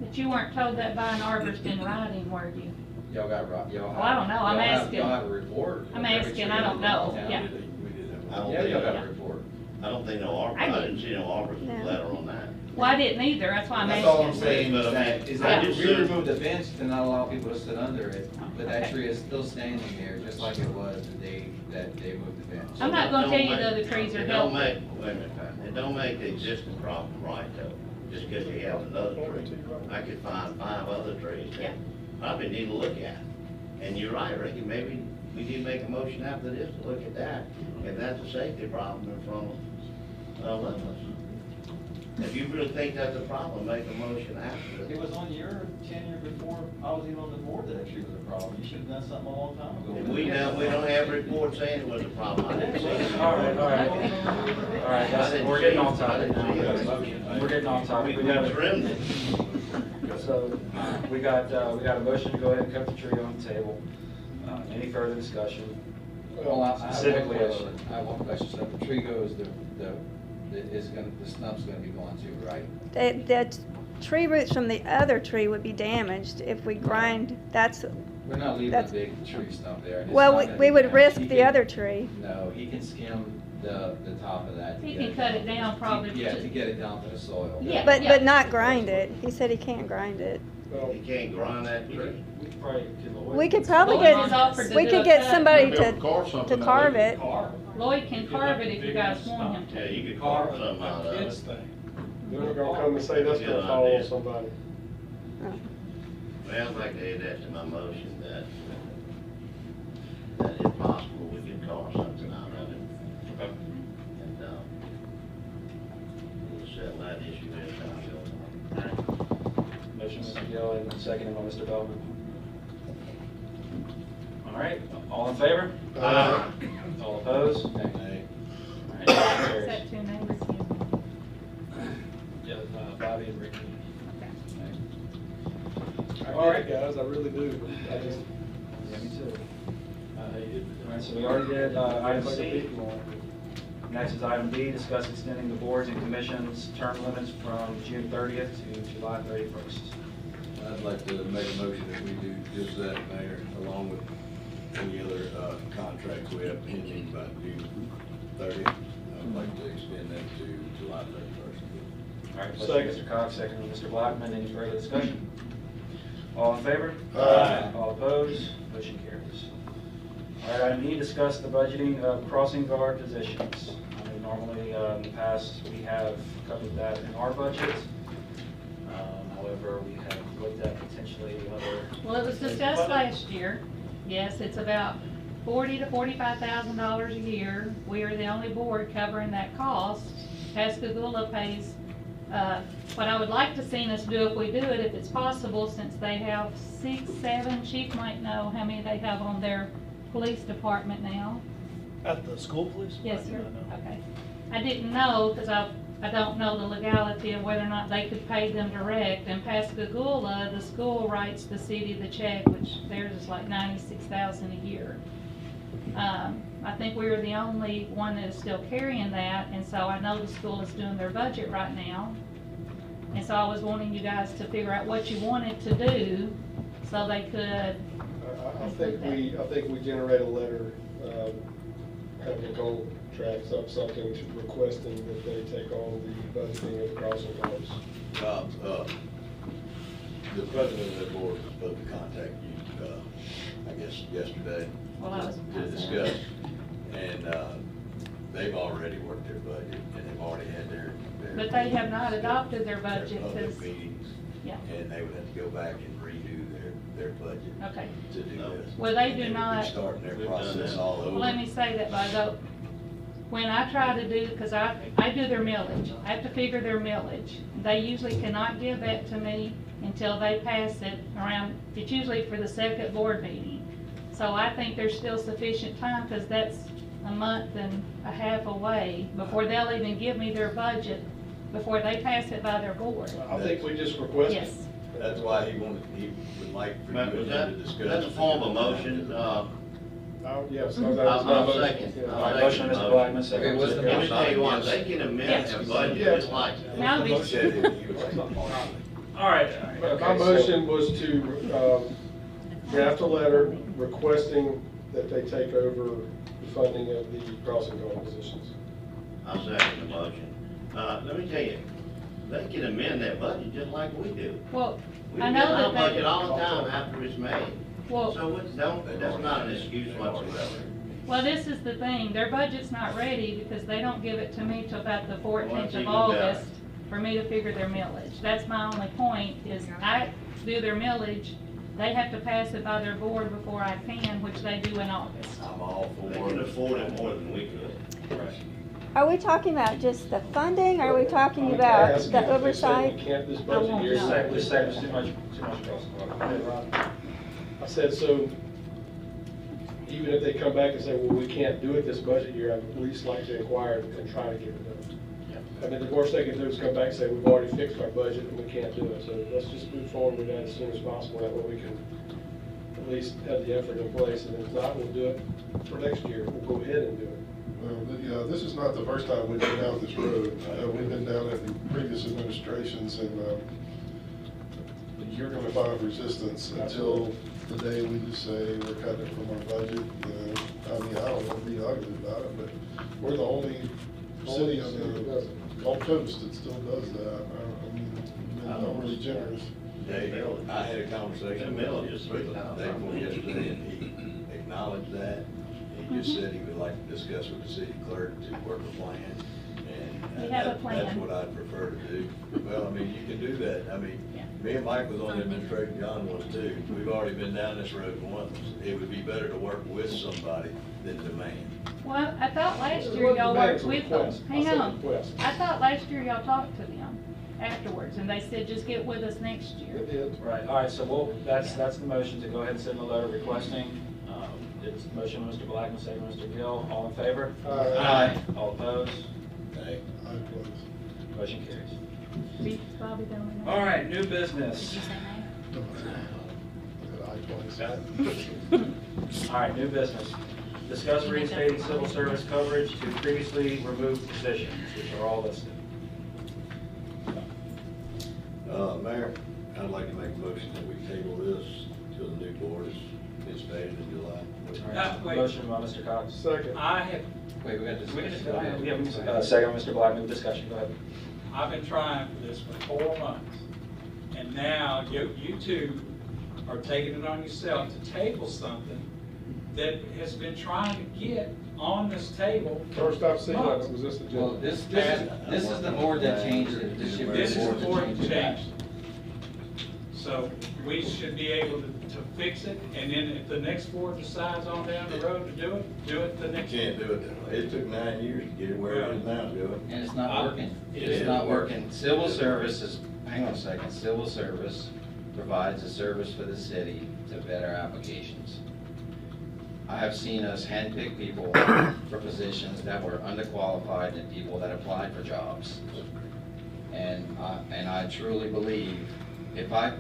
But you weren't told that by an arborist in writing, were you? Y'all got robbed. Well, I don't know, I'm asking. Y'all have a report. I'm asking, I don't know, yeah. Yeah, y'all got a report. I don't think no arbor, I didn't see no arborist letter on that. Well, I didn't either, that's why I'm asking. That's all I'm saying, is that I just we removed the bench to not allow people to sit under it, but that Okay. tree is still standing there, just like it was the day that they moved the bench. I'm not gonna tell you the other trees are It don't healthy. make, wait a minute, Pat. It don't make the existing problem right though, just because you have another tree. I could find 5 other trees that probably need to look at. And you're right, Ricky, maybe we need to make a motion after this to look at that, if that's a safety problem in front of Loveless. If you really think that's a problem, make a motion after It this. was on your tenure before I was even on the board that tree was a problem. You should have done something a long time ago. If we don't have a report saying it was a problem, I didn't see it. All right, guys, we're getting off topic. We're getting off topic. We got trimmed it. So, we got a motion to go ahead and cut the tree on the table. Any further discussion? Well, I have Specifically, one question. So if the tree goes, the stump's gonna be gone too, right? The tree roots from the other tree would be damaged if we grind, We're not leaving a big tree stump there. and it's well, not gonna we be would damaged. risk He the can- other tree. No, he can skim the top of that. to He get can cut it down probably. Yeah, to get it down to the soil. Yeah. But not grind it. He said he can't grind it. You can't grind that tree. We could probably Lloyd has offered get, to we do could a get cut. somebody Maybe I'll carve something to out carve of it. it. Lloyd can carve it if you guys want him Yeah, to. you could carve something out of Kids it. thing. Then we're gonna come and say that's gonna fall on somebody. Well, I'd like to add that to my motion, that if possible, we could carve something out of it. And, we'll settle that issue as time goes on. Motion, Mr. Gill, and seconded by Mr. Bellman. All right, all in favor? Aye. All opposed? All right, motion carries. Except 2 neighbors. Yeah, Bobby and Ricky. All right, guys, I really do. I just. Yeah, me too. All right, so we already did item C. Next is item B, discuss extending the boards and commissions' term limits from June 30th to July 31st. I'd like to make a motion that we do just that, Mayor, along with any other contracts we have pending by June 30th. I'd like to extend that to July 31st. All right, motion by Mr. Cox, second by Mr. Blackman. Any further discussion? All in favor? Aye. All opposed? Motion carries. All right, item E, discuss the budgeting of crossing guard positions. I know normally in the past, we have covered that in our budget. However, we have looked at potentially other. Well, it was discussed last year. Yes, it's about $40,000 to $45,000 a year. We are the only board covering that cost. Pascagoula pays What I would like to see us do, if we do it, if it's possible, since they have 6, 7, Chief might know how many they have on their police department now. At the school police? Yes, I do sir. not know. Okay. I didn't know, because I don't know the legality of whether or not they could pay them direct. And Pascagoula, the school writes the city the check, which theirs is like $96,000 a year. I think we were the only one that is still carrying that, and so I know the school is doing their budget right now. And so I was wanting you guys to figure out what you wanted to do, so they could. I think we generate a letter, having a contract, something requesting that they take on the budgeting of the crossing guards. The president of the board was supposed to contact you, I guess yesterday, to discuss. And they've already worked their budget, and they've already had their But they have not adopted their budget, public because, meetings, yeah. and they would have to go back and redo their budget. Okay. To do this. Well, they do would be not. starting their process all over. Well, let me say that, when I try to do, because I do their millage, I have to figure their millage. They usually cannot give that to me until they pass it around, it's usually for the second board meeting. So I think there's still sufficient time, because that's a month and a half away before they'll even give me their budget, before they pass it by their board. I think we just requested. Yes. That's why he would like for you and him to discuss. That's a form of motion, Yes. I'll second. All right, motion, Mr. Blackman, second. Okay, what's the Mr. motion? Gill. Let me tell you what, they can amend their budget just like. Now we- All right. My motion was to draft a letter requesting that they take over the funding of the crossing guard positions. I'll second the motion. Let me tell you, they can amend their budget just like we do. Well, We I amend know our that they. budget all the time after it's made. Well, So that's not an excuse whatsoever. well, this is the thing, their budget's not ready because they don't give it to me till about the 14th Once of you do August for me to figure their millage. That's my only point, is I do their millage, they have to pass it by their board before I can, which they do in August. I'm all for They can afford it more than we could. Are we talking about just the funding, or are we talking about the oversight? We can't this I budget won't year. know. This saves too much crossing. I said, so even if they come back and say, well, we can't do it this budget year, I'd at least like to inquire and try to get it done. I mean, the worst they can do is come back and say, we've already fixed our budget and we can't do it. So let's just move forward with that as soon as possible. That way we can at least have the effort in place. And if not, we'll do it for next year. We'll go ahead and do it. Well, this is not the first time we've been down this road. We've been down it in previous administrations, and you're gonna find resistance until the day we just say we're cutting it from our budget. I mean, I don't want to be ugly about it, but we're the only city on the Gulf Coast that still does that. I mean, I'm really generous. Dave, I had a conversation with him yesterday, and he acknowledged that. He just said he would like to discuss with the city clerk to work a plan, and We have a plan. that's what I'd prefer to do. Well, I mean, you can do that. I mean, me and Mike was on the administration, John was too. We've already been down this road once. It would be better to work with somebody than demand. Well, I thought last year y'all worked with them. Hang on. Request. I thought last year y'all talked to them afterwards, and they said, just get with us next year. It did. Right, all right, so that's the motion to go ahead and send the letter requesting. It's motion, Mr. Blackman, second, Mr. Gill. All in favor? Aye. All opposed? Hey, Motion carries. Beach Bobby down there. All right, new business. All right, new business. Discuss reinstating civil service coverage to previously removed positions, which are all listed. Mayor, I'd like to make a motion that we table this till the new board is instated in July. All right, wait. motion by Mr. Cox. Second. I have, Wait, we got We can discussion. just, Go ahead. we have, second, Mr. Blackman, discussion, go ahead. I've been trying for this for 4 months. And now you two are taking it on yourself to table something that has been trying to get on this table. First I've seen of it was this agenda. Well, this is the board that changed it. This is the board that changed. So we should be able to to fix it, and then if the next board decides on down the road to do it the You next. can't do it that way. It took 9 years to get it where it is now, Joe. And it's not working. It It's is not working. Civil service is, hang on a second, civil service provides a service for the city to vet our applications. I have seen us handpick people for positions that were underqualified and people that applied for jobs. And I truly believe, if I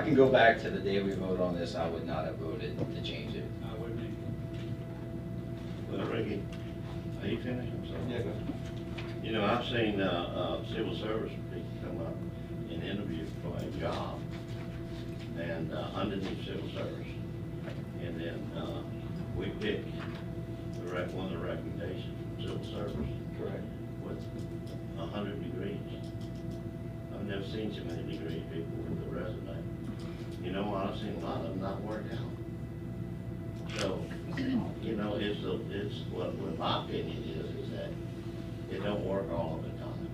can go back to the day we voted on this, I would not have voted to change it. I wouldn't. Well, Ricky, are you finished? I'm sorry. Yeah, go ahead. You know, I've seen, civil service people come up and interview for a job and, underneath civil service. And then, we pick one of the recommendations from civil service. Correct. With 100 degrees. I've never seen so many degree people with a resume. You know what, I've seen a lot of them not work out. So, you know, it's what my opinion is that it don't work all of the time.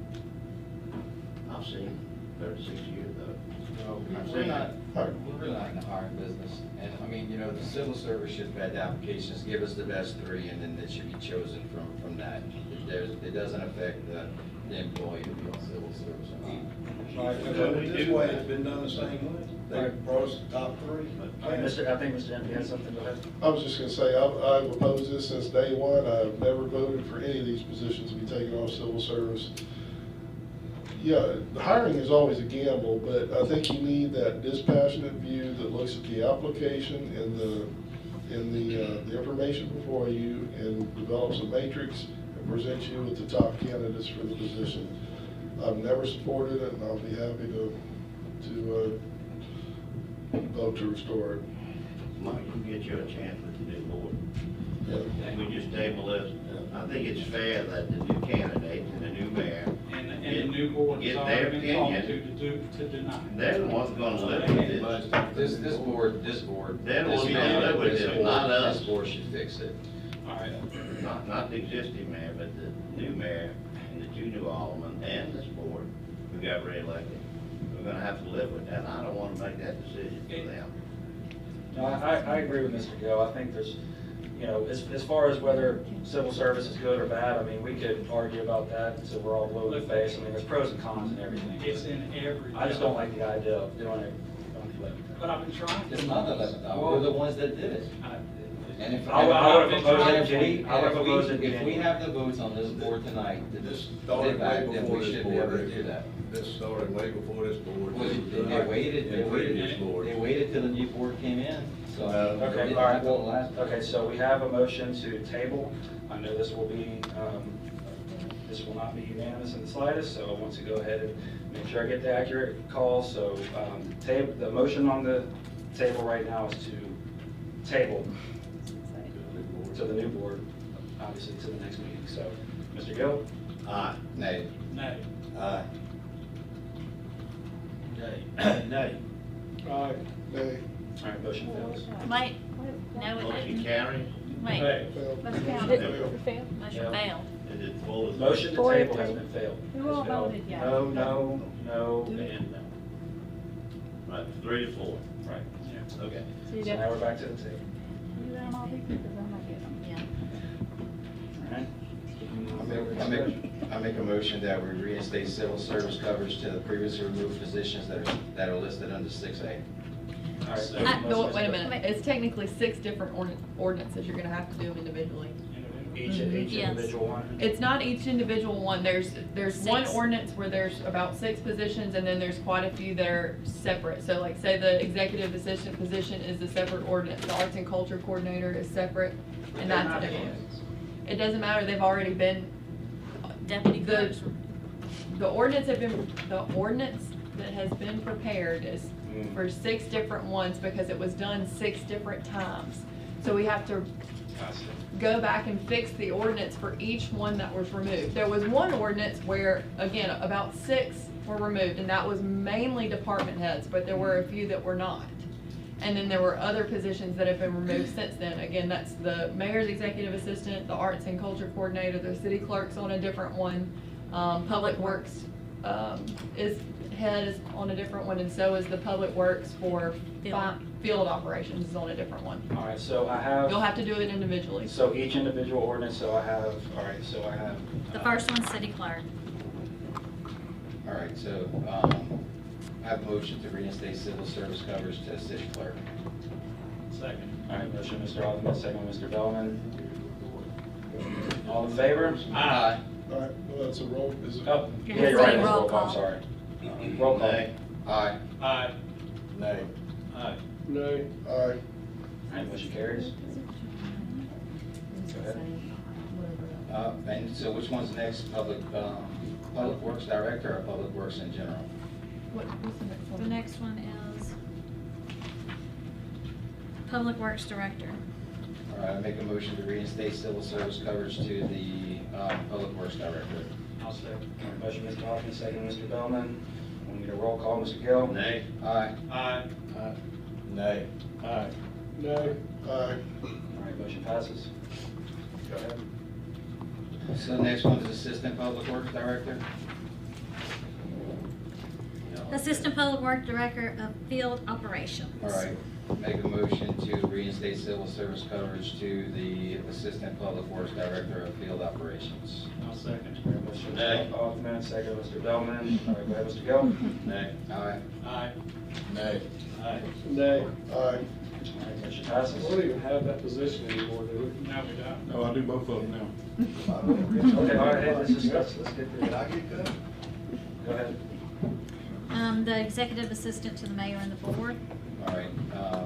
I've seen 36 years though. We're really not in the hiring business. And I mean, you know, the civil service should vet the applications, give us the best 3, and then it should be chosen from that. It doesn't affect the employee to be on civil service or not. Right, this way it's been done the same way. They brought us the top 3. I think Mr. Denby had something to add. I was just gonna say, I've opposed this since day one. I've never voted for any of these positions to be taken off civil service. Yeah, the hiring is always a gamble, but I think you need that dispassionate view that looks at the application and the information before you and develops a matrix and presents you with the top candidates for the position. I've never supported it, and I'll be happy to vote to restore it. Mike, we'll get you a chance with the new board. Yeah. And we just table this. I think it's fair that the new candidate and the new mayor And the new board has get their already been talked opinion. to deny. They're the ones gonna live with this. This board, They're the this ones mayor, gonna live with this it, board, not us. this board should fix it. All right. Not the existing mayor, but the new mayor and the 2 new aldermen and this board who got reelected. We're gonna have to live with that, and I don't wanna make that decision for them. No, I agree with Mr. Gill. I think there's, you know, as far as whether civil service is good or bad, I mean, we could argue about that until we're all blue in the face. I mean, there's pros and cons and everything. It's in every. I just don't like the idea of doing it on the left. But I've been trying to. It's not the 11th hour, we're the ones that did it. And if I would have opposed it, if we Jenny. have the votes on this board tonight, This started way then before we this should be able board. to do that. This started way before this board. Well, they waited till the new board came in, so. Okay, all right, well, okay, so we have a motion to table. I know this will be, this will not be unanimous in the slightest, so I want to go ahead and make sure I get the accurate call. So, the motion on the table right now is to table to the new board, obviously to the next meeting. So, Mr. Gill? Aye. Nay. Nay. Aye. Nay. Aye. Nay. All right, motion fails. Wait, no, it Motion didn't. carries. Wait, Failed. let's count it. Motion failed. Is it full of? Motion to table has been failed. Who all voted yes? No, no, no, and no. Right, 3 to 4. Right. Yeah. Okay. So you So now we're back to the table. You them all these because I'm not getting them. Yeah. All right. I make a motion that we reinstate civil service coverage to the previously removed positions that are listed under 6A. All right, so No, motion wait a is- minute, it's technically 6 different ordinances, you're gonna have to do them individually. Each Yes. individual one? It's not each individual one, there's one 6. ordinance where there's about 6 positions, and then there's quite a few that are separate. So like, say the executive assistant position is a separate ordinance, the arts and culture coordinator is separate, and They're that's not a different. hands. It doesn't matter, they've already been, Deputy the, clerks. the ordinance that has been prepared is for 6 different ones because it was done 6 different times. So we have to go back and fix the ordinance for each one that was removed. There was one ordinance where, again, about 6 were removed, and that was mainly department heads, but there were a few that were not. And then there were other positions that have been removed since then. Again, that's the mayor's executive assistant, the arts and culture coordinator, the city clerk's on a different one. Public works head is on a different one, and so is the public works for Field. field operations is on a different one. All right, so I have. You'll have to do it individually. So each individual ordinance, so I have, all right, so I have. The first one's city clerk. All right, so, I have a motion to reinstate civil service coverage to city clerk. Second. All right, motion, Mr. Alderman, second, Mr. Bellman. All in favor? Aye. All right, well, that's a roll, is it? Oh, Yeah, yeah, you're right, roll roll call, I'm call. sorry. Roll call. Nay. Aye. Aye. Nay. Aye. Nay. Aye. All right, motion carries. Go ahead. And so which one's next, public works director or public works in general? What's the next one? The next one is public works director. All right, I make a motion to reinstate civil service coverage to the public works director. I'll second. All right, motion, Mr. Hoffman, second, Mr. Bellman. We need a roll call, Mr. Gill? Nay. Aye. Aye. Nay. Aye. Nay. Aye. All right, motion passes. Go ahead. So the next one is assistant public works director. Assistant public work director of field operations. All right, make a motion to reinstate civil service coverage to the assistant public works director of field operations. I'll second. All right, motion, Nay. Mr. Hoffman, second, Mr. Bellman. All right, go ahead, Mr. Gill? Nay. Aye. Aye. Nay. Aye. Nay. Aye. All right, motion passes. We don't even have that position anymore, do we? No, we don't. No, I do both of them now. Okay, all right, hey, let's discuss, let's get through Did I it. get cut? Go ahead. The executive assistant to the mayor and the board. All right,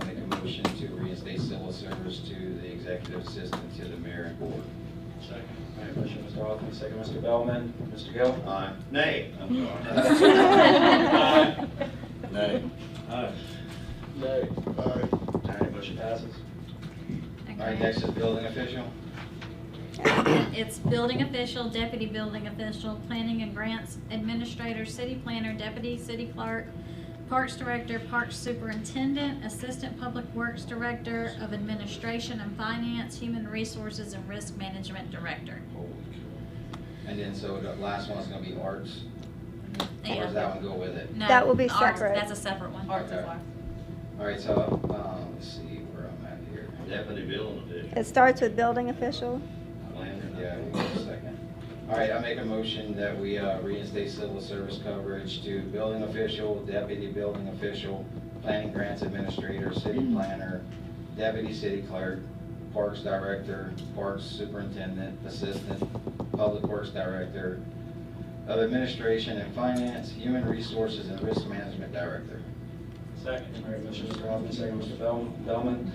make a motion to reinstate civil service to the executive assistant to the mayor and board. Second. All right, motion, Mr. Hoffman, second, Mr. Bellman. Mr. Gill? Aye. Nay. I'm Aye. Nay. Aye. Nay. Aye. All right, motion passes. All right, next is building official. It's building official, deputy building official, planning and grants administrator, city planner, deputy city clerk, parks director, parks superintendent, assistant public works director of administration and finance, human resources and risk management director. And then so the last one's gonna be arts. Or Yeah. does that one go with it? No, That will be arts, separate. That's a separate one. Arts is Okay. last. All right, so, let's see where I'm at here. Deputy building official. It starts with building official. Yeah, give me a second. All right, I make a motion that we reinstate civil service coverage to building official, deputy building official, planning grants administrator, city planner, deputy city clerk, parks director, parks superintendent, assistant, public works director, of administration and finance, human resources and risk management director. Second. All right, motion, Mr. Hoffman, second, Mr. Bellman.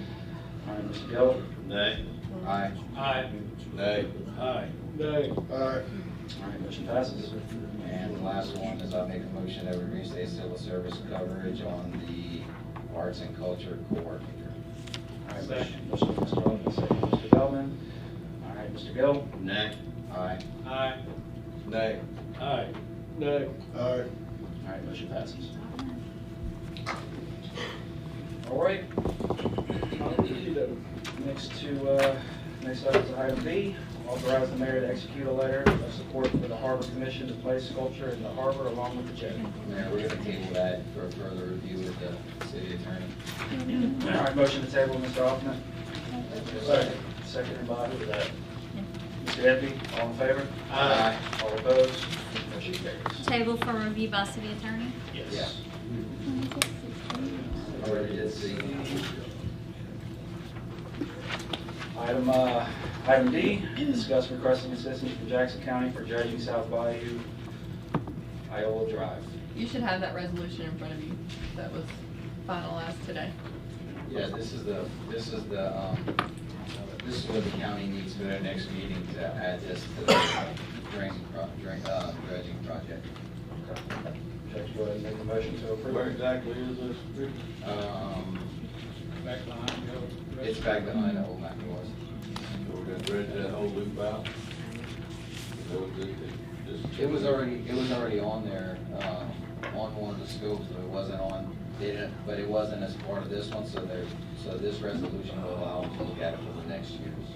All right, Mr. Gill? Nay. Aye. Aye. Nay. Aye. Nay. Aye. All right, motion passes. And the last one is I make a motion that we reinstate civil service coverage on the arts and culture coordinator. All right, motion, Mr. Hoffman, second, Mr. Bellman. All right, Mr. Gill? Nay. Aye. Aye. Nay. Aye. Nay. Aye. All right, motion passes. All right. Next up is item B, authorize the mayor to execute a letter of support for the Harbor Commission to place sculpture in the harbor along with the jetty. Mayor, we're gonna table that for further review with the city attorney. All right, motion to table, Mr. Hoffman. Second. Seconded by who that? Mr. Edby, all in favor? Aye. All opposed? Motion carries. Table for review by city attorney. Yes. Already did see. Item D, discuss requesting assistance from Jackson County for dredging South Bayou, Iowa Drive. You should have that resolution in front of you that was finalized today. Yeah, this is what the county needs for their next meeting to add this to the dredging project. Okay. Judge, go ahead and make a motion to approve. Where exactly is this? Back behind you. It's back behind the old Mac was. So we're gonna dredge that whole loop out? So It was already on there, on one of the scopes, but it wasn't on, but it wasn't as part of this one, so this resolution will allow them to look at it for the next years.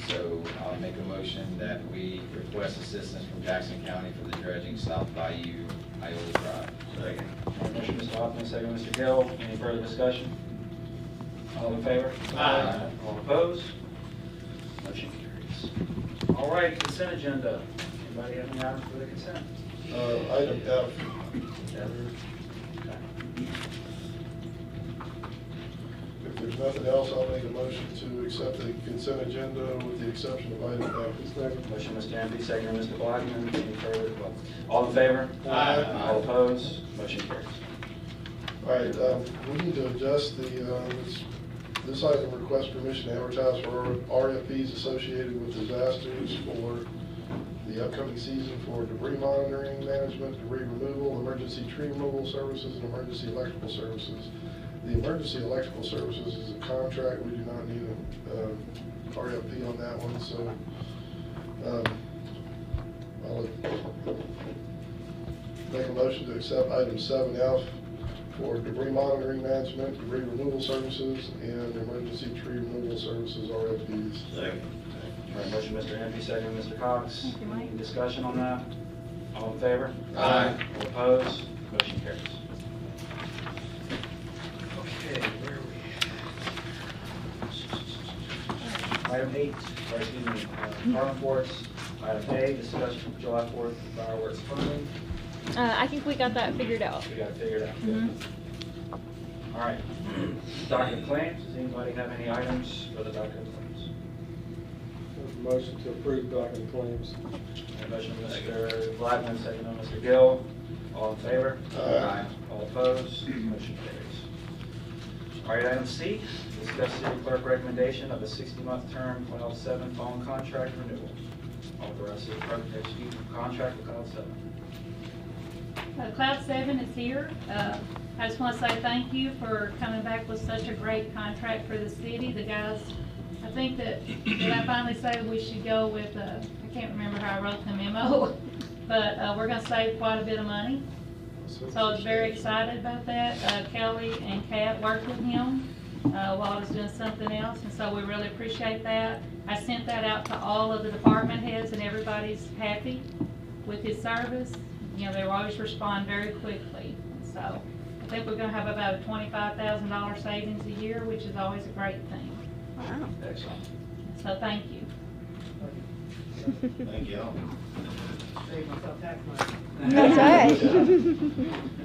So I'll make a motion that we request assistance from Jackson County for the dredging South Bayou, Iowa Drive. Second. Motion, Mr. Hoffman, second, Mr. Gill. Any further discussion? All in favor? Aye. All opposed? Motion carries. All right, consent agenda. Anybody have any items for the consent? Item F. If there's nothing else, I'll make a motion to accept the consent agenda with the exception of item F. Motion, Mr. Ampe, second, Mr. Blackman. Any further? All in favor? Aye. All opposed? Motion carries. All right, we need to adjust this item, request permission to advertise for RFPs associated with disasters for the upcoming season for debris monitoring management, debris removal, emergency tree removal services, and emergency electrical services. The emergency electrical services is a contract. We do not need an RFP on that one, so I'll make a motion to accept item 7F for debris monitoring management, debris removal services, and emergency tree removal services RFPs. Second. All right, motion, Mr. Ampe, second, Mr. Cox. Any discussion on that? All in favor? Aye. All opposed? Motion carries. Okay, where are we? Item 8, or excuse me, department reports. Item A, discussion of July 4th fireworks funding. I think we got that figured out. We got it figured out. Mhm. All right. Docket claims. Does anybody have any items for the docket claims? Motion to approve docket claims. Motion, Mr. Blackman, second by Mr. Gill. All in favor? Aye. All opposed? Motion carries. All right, item C, discuss city clerk recommendation of a 60-month term Cloud 7 phone contract renewal. Authorize city clerk to execute contract with Cloud 7. Cloud 7 is here. I just want to say thank you for coming back with such a great contract for the city. The guys, I think that, did I finally say we should go with, I can't remember how I wrote the memo, but we're going to save quite a bit of money. So I was very excited about that. Kelly and Kat worked with him while I was doing something else, and so we really appreciate that. I sent that out to all of the department heads, and everybody's happy with his service. You know, they always respond very quickly. So I think we're going to have about a $25,000 savings a year, which is always a great thing. Wow. Excellent. So thank you. Thank you all. That's right.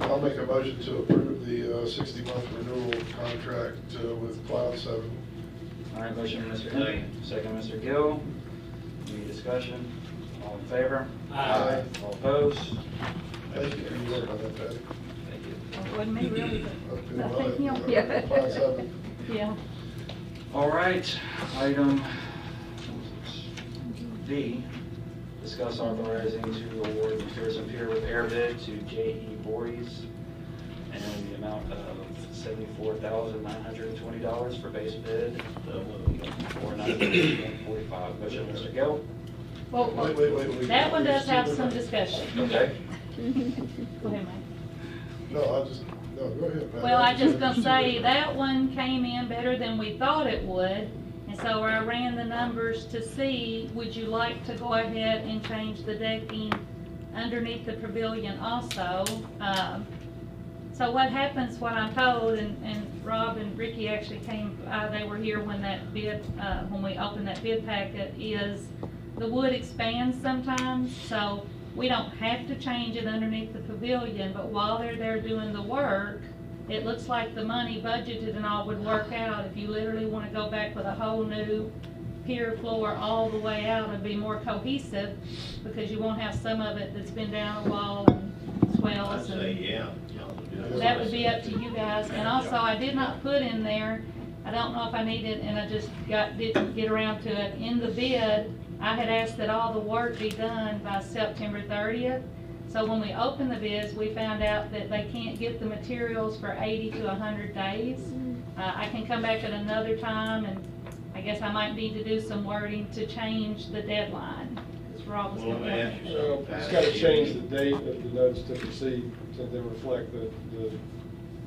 I'll make a motion to approve the 60-month renewal contract with Cloud 7. All right, motion, Mr. Henry, second, Mr. Gill. Any discussion? All in favor? Aye. All opposed? Thank you for your work on that, Patty. Thank you. It wasn't me really, but I think him. Cloud 7. Yeah. All right, item D, discuss authorizing to award the Pearson Pier repair bid to J.E. Voorhees and the amount of $74,920 for base bid of $4,945. Motion, Mr. Gill. Well, Wait. that one does have some discussion. Okay. Go ahead, Mike. No, go ahead, Patty. Well, I just gonna say, that one came in better than we thought it would. And so I ran the numbers to see, would you like to go ahead and change the decking underneath the pavilion also? So what happens, what I'm told, and Rob and Ricky actually came, they were here when that bid, when we opened that bid packet, is the wood expands sometimes, so we don't have to change it underneath the pavilion, but while they're there doing the work, it looks like the money budgeted and all would work out. If you literally want to go back with a whole new pier floor all the way out and be more cohesive, because you won't have some of it that's been down a wall and swells. I'd say, and yeah. that would be up to you guys. And also, I did not put in there, I don't know if I needed, and I just didn't get around to it, in the bid, I had asked that all the work be done by September 30th. So when we opened the bids, we found out that they can't get the materials for 80 to 100 days. I can come back at another time, and I guess I might need to do some wording to change the deadline. Because Rob was going to. It's got to change the date of the notice to proceed so they reflect the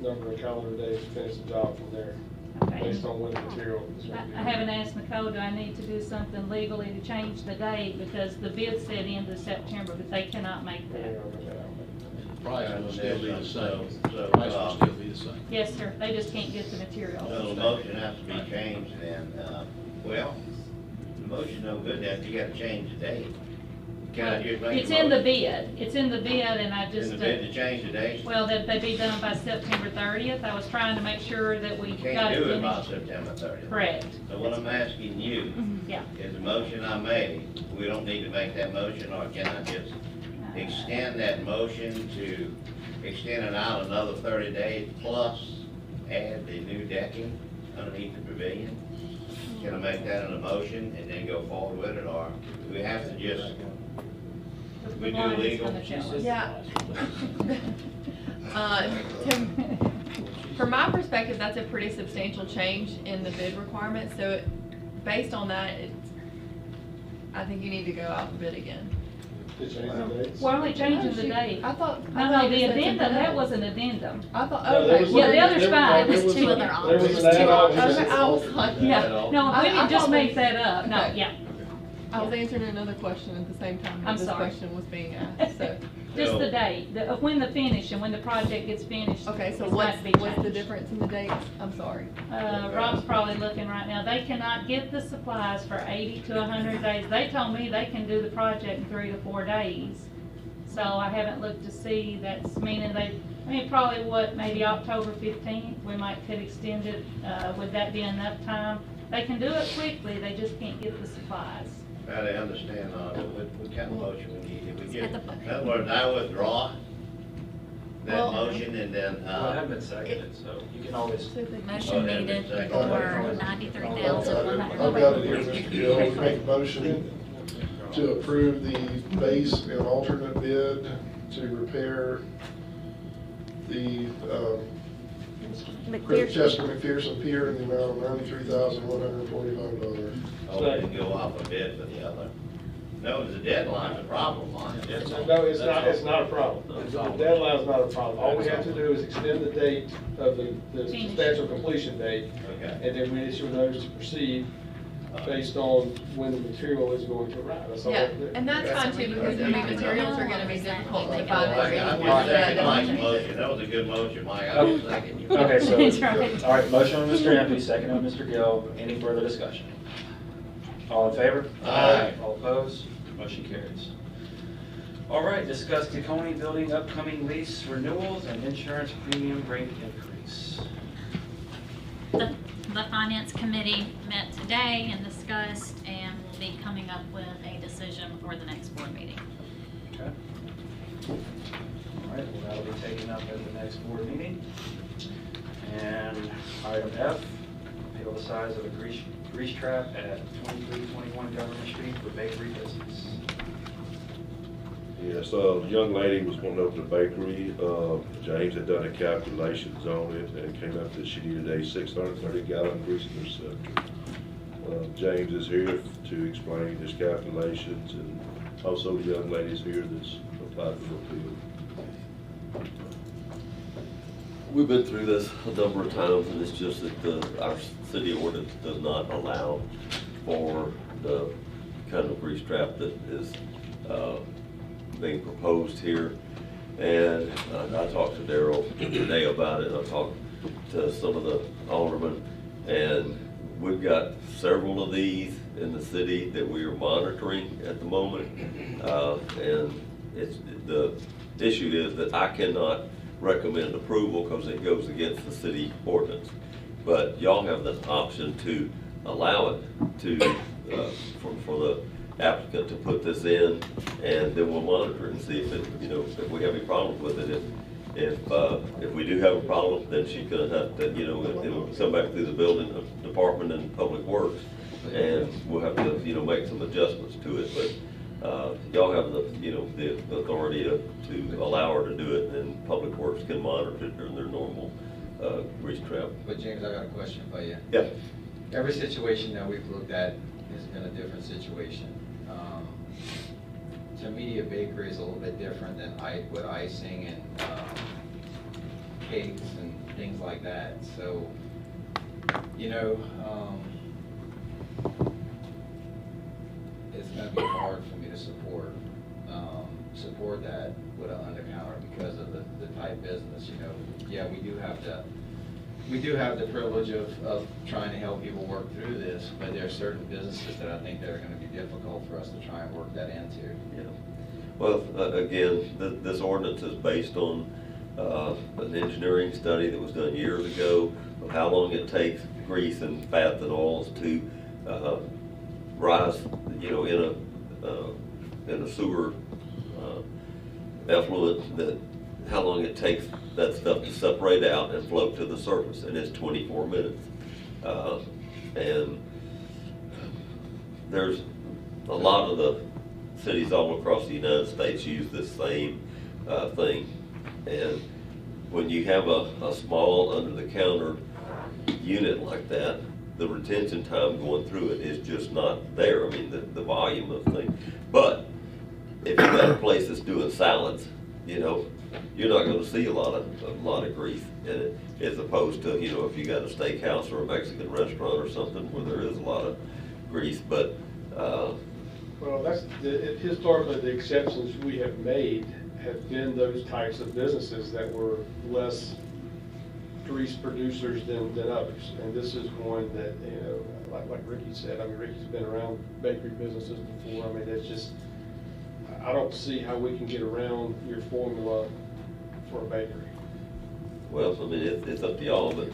number of calendar days to finish the job from there. Okay. based on when the material is going to be. I haven't asked Nicole, do I need to do something legally to change the date, because the bid said end of September, but they cannot make that. The price will still be the same. So, The price will still be the same. Yes, sir, they just can't get the material. So the motion has to be changed then, well, the motion no good then, you gotta change the date. Can I just make a It's in the motion? bid, it's in the bid, and I just. In the bid to change the date? Well, that they be done by September 30th. I was trying to make sure that we You got can't it do it by finished. September 30th. Correct. So what I'm asking you Yeah. is the motion I made, we don't need to make that motion, or can I just extend that motion to extend it out another 30 days plus add the new decking underneath the pavilion? Can I make that in a motion and then go forward with it, or do we have to just, we do legal? Yeah. From my perspective, that's a pretty substantial change in the bid requirement, so based on that, I think you need to go out and bid again. To change the dates? We're only changing the she- date. I thought. No, the addendum, that was an addendum. I thought, No, there okay. was- Yeah, the other's there- fine. there was- There's two other There was an add-on. Okay, I was like, Yeah, no, we I didn't just thought make we- that up. No, okay. yeah. I was answering another question at the same time I'm that this sorry. question was being asked, so. Just the date, of when the finish and when the project gets finished. Okay, so it's got to be what's the changed. difference in the dates? I'm sorry. Rob's probably looking right now. They cannot get the supplies for 80 to 100 days. They told me they can do the project in 3 to 4 days. So I haven't looked to see, that's meaning probably maybe October 15th, we could extend it. Would that be enough time? They can do it quickly, they just can't get the supplies. Try to understand, what kind of motion we need. If we get, in other words, I withdraw that Well- motion and then, Well, it hasn't been seconded, so you can always. Motion needed for I've got it here, Mr. Gill. We make a motion to approve the base and alternate bid to repair the Chester McPherson Pier in the amount of $93,145. oh, we can go off a bid for the other. No, the deadline's a problem on it. No, it's not a problem. The deadline's not a problem. All we have to do is extend the date of the substantial completion date, Okay. and then we issue a notice to proceed based on when the material is going to arrive. That's all we Yeah, have to do. and that's fine too, because I mean, materials are gonna be difficult to I find. would second Mike's motion. That was a good motion, Mike. I would second you. Okay, so, That's right. all right, motion on Mr. Empey, second on Mr. Gill. Any further discussion? All in favor? Aye. All opposed? Motion carries. All right, discuss Tacony Building upcoming lease renewals and insurance premium rate increase. The Finance Committee met today and discussed, and will be coming up with a decision for the next board meeting. Okay. All right, well, that'll be taken up at the next board meeting. And item F, appeal the size of a grease trap at 2321 Government Street for bakery business. Yes, the young lady was wanting to open a bakery. James had done the calculations on it and came up that she needed a 630 gallon grease interceptor. James is here to explain his calculations, and also the young lady's here that's applied for the appeal. We've been through this a number of times, and it's just that our city ordinance does not allow for the kind of grease trap that is being proposed here. And I talked to Darrell today about it. I talked to some of the aldermen, and we've got several of these in the city that we are monitoring at the moment. And the issue is that I cannot recommend approval because it goes against the city ordinance. But y'all have the option to allow it to for the applicant to put this in, and then we'll monitor it and see if it, if we have any problems with it. If we do have a problem, then she's gonna have to, it'll come back through the building department and public works, and we'll have to, make some adjustments to it. But y'all have the authority to allow her to do it, and public works can monitor it during their normal grease trap. But James, I got a question for you. Yeah. Every situation that we've looked at has been a different situation. To me, a bakery is a little bit different than with icing and cakes and things like that. So You know, it's gonna be hard for me to support that with an undercounter because of the type business, you know. Yeah, we do have the privilege of trying to help people work through this, but there are certain businesses that I think that are gonna be difficult for us to try and work that into. Yeah. Well, again, this ordinance is based on an engineering study that was done years ago of how long it takes grease and fats and oils to rise, you know, in a sewer effluent, that how long it takes that stuff to separate out and float to the surface, and it's 24 minutes. And there's a lot of the cities all across the United States use this same thing. And when you have a small under-the-counter unit like that, the retention time going through it is just not there. I mean, the volume of things. But if you got a place that's doing salads, you know, you're not going to see a lot of grease in it, as opposed to, you know, if you got a steakhouse or a Mexican restaurant or something where there is a lot of grease. But well, that's historically the exceptions we have made have been those types of businesses that were less grease producers than others. And this is one that, you know, like Ricky said, I mean, Ricky's been around bakery businesses before. I mean, that's just, I don't see how we can get around your formula for a bakery. Well, I mean, it's up to y'all, but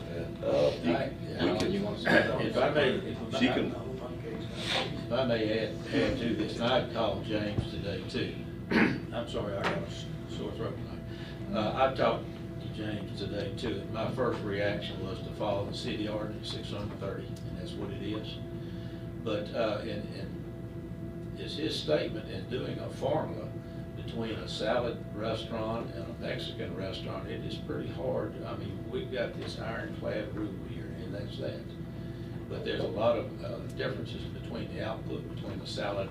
If I may add to this, and I called James today too. I'm sorry, I got a sore throat tonight. I talked to James today too, and my first reaction was to follow the city ordinance 630, and that's what it is. But is his statement in doing a formula between a salad restaurant and a Mexican restaurant, it is pretty hard. I mean, we've got this ironclad rule here, and that's that. But there's a lot of differences between the output between a salad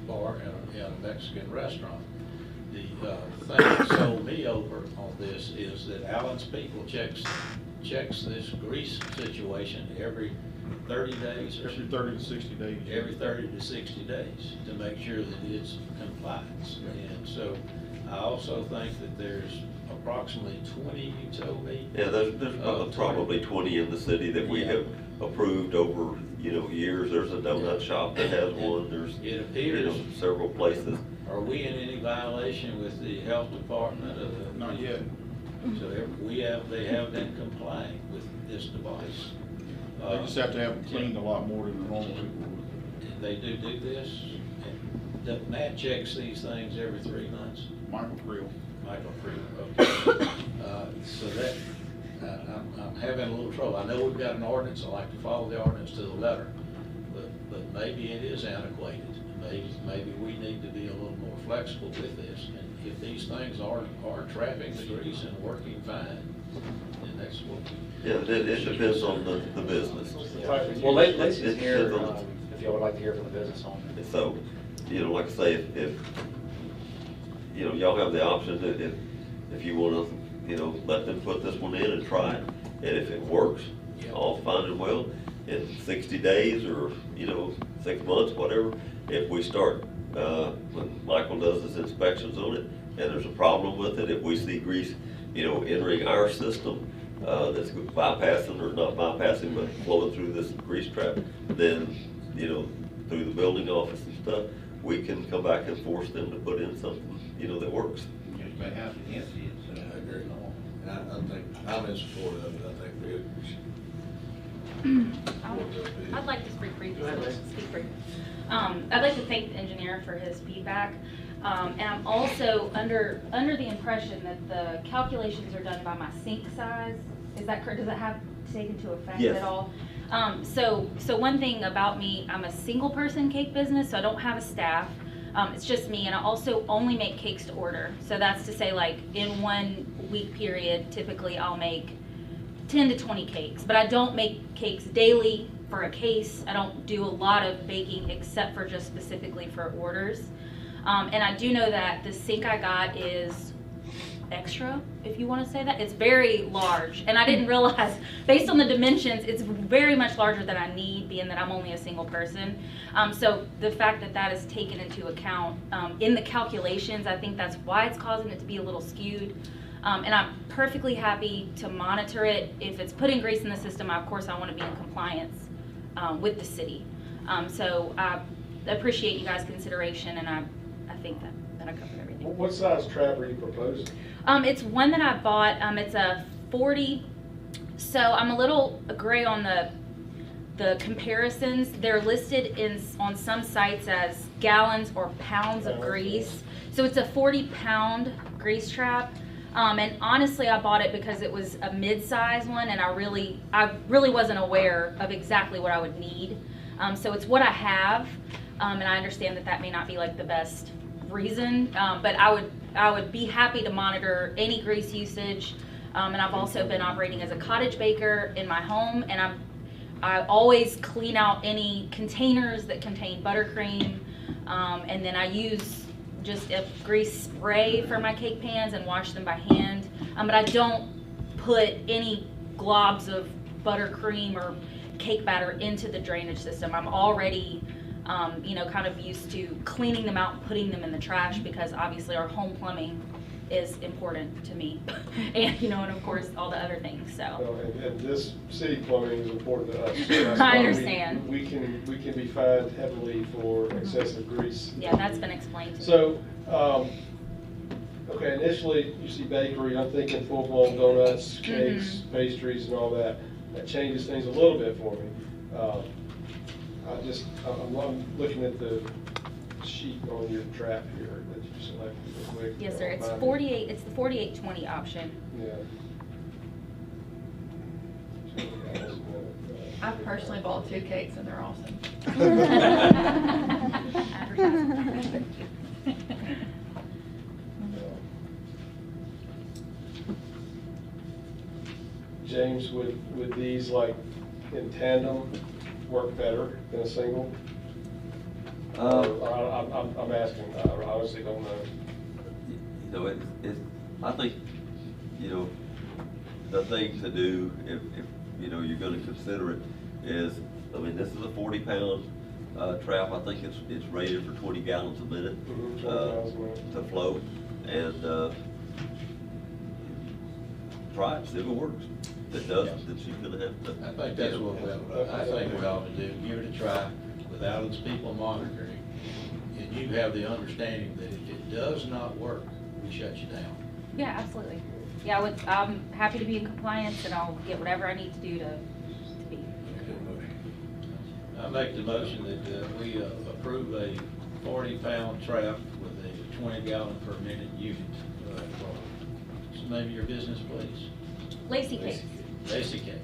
bar and a Mexican restaurant. The thing that sold me over on this is that Allen's people checks this grease situation every 30 days. Every 30 to 60 days. Every 30 to 60 days to make sure that it's compliance. And so I also think that there's approximately 20, you told me? Yeah, there's probably 20 in the city that we have approved over, you know, years. There's a donut shop that has one. There's, it appears, you know, several places. Are we in any violation with the health department? Not yet. So they have been complying with this device. They just have to have them cleaned a lot more than the normal people would. They do this. And Matt checks these things every 3 months. Michael Creel. Okay. So that, I'm having a little trouble. I know we've got an ordinance. I like to follow the ordinance to the letter, but maybe it is antiquated. Maybe we need to be a little more flexible with this. And if these things are trapping the grease and working fine, then that's what we. Yeah, it depends on the business. Well, let's hear, if y'all would like to hear from the business owner. So, you know, like I say, if you know, y'all have the option to, if you want to, you know, let them put this one in and try it, and if it works, all fine and well. In 60 days or, you know, 6 months, whatever, if we start, when Michael does his inspections on it, and there's a problem with it, if we see grease, you know, entering our system, that's bypassing or not bypassing, but flowing through this grease trap, then, you know, through the building office and stuff, we can come back and force them to put in something, you know, that works. You may have to empty it, so I agree. And I think, I'm in support of it. I think we should. I'd like to speak briefly. I'd like to thank the engineer for his feedback. And I'm also under the impression that the calculations are done by my sink size. Is that correct? Does that have to take into effect at all? So one thing about me, I'm a single person cake business, so I don't have a staff. It's just me, and I also only make cakes to order. So that's to say, like, in 1 week period, typically I'll make 10 to 20 cakes, but I don't make cakes daily for a case. I don't do a lot of baking except for just specifically for orders. And I do know that the sink I got is extra, if you want to say that. It's very large, and I didn't realize, based on the dimensions, it's very much larger than I need, being that I'm only a single person. So the fact that that is taken into account in the calculations, I think that's why it's causing it to be a little skewed. And I'm perfectly happy to monitor it. If it's putting grease in the system, of course I want to be in compliance with the city. So I appreciate you guys' consideration, and I think that I covered everything. What size trap are you proposing? It's one that I bought. It's a 40. So I'm a little gray on the comparisons. They're listed on some sites as gallons or pounds of grease. So it's a 40-pound grease trap. And honestly, I bought it because it was a mid-size one, and I really wasn't aware of exactly what I would need. So it's what I have, and I understand that may not be like the best reason, but I would be happy to monitor any grease usage. And I've also been operating as a cottage baker in my home, and I always clean out any containers that contain buttercream, and then I use just a grease spray for my cake pans and wash them by hand. But I don't put any globs of buttercream or cake batter into the drainage system. I'm already kind of used to cleaning them out and putting them in the trash, because obviously our home plumbing is important to me. And and of course all the other things. So and this city plumbing is important to us. So that's I why understand. We can be fined heavily for excessive grease. Yeah, that's been explained to me. So, okay, initially you see bakery, I'm thinking full-blown donuts, cakes, pastries, and all that. That changes things a little bit for me. I'm looking at the sheet on your trap here that you selected real quick. Yes, sir. It's 48. It's the 4820 option. Yeah. I've personally bought 2 cakes and they're awesome. James, would these like in tandem work better than a single? I'm asking. I honestly don't know. I think the thing to do if you're going to consider it is, this is a 40-pound trap. I think it's rated for 20 gallons a minute to flow, and try it, see if it works. If it doesn't, then she's going to have to. I think that's what we ought to do. Give it a try without its people monitoring, and you have the understanding that if it does not work, we shut you down. Yeah, absolutely. Yeah, I'm happy to be in compliance, and I'll get whatever I need to do to be. I make the motion that we approve a 40-pound trap with a 20-gallon per minute unit. So maybe your business, please. Lacey Cakes. Lacey Cake.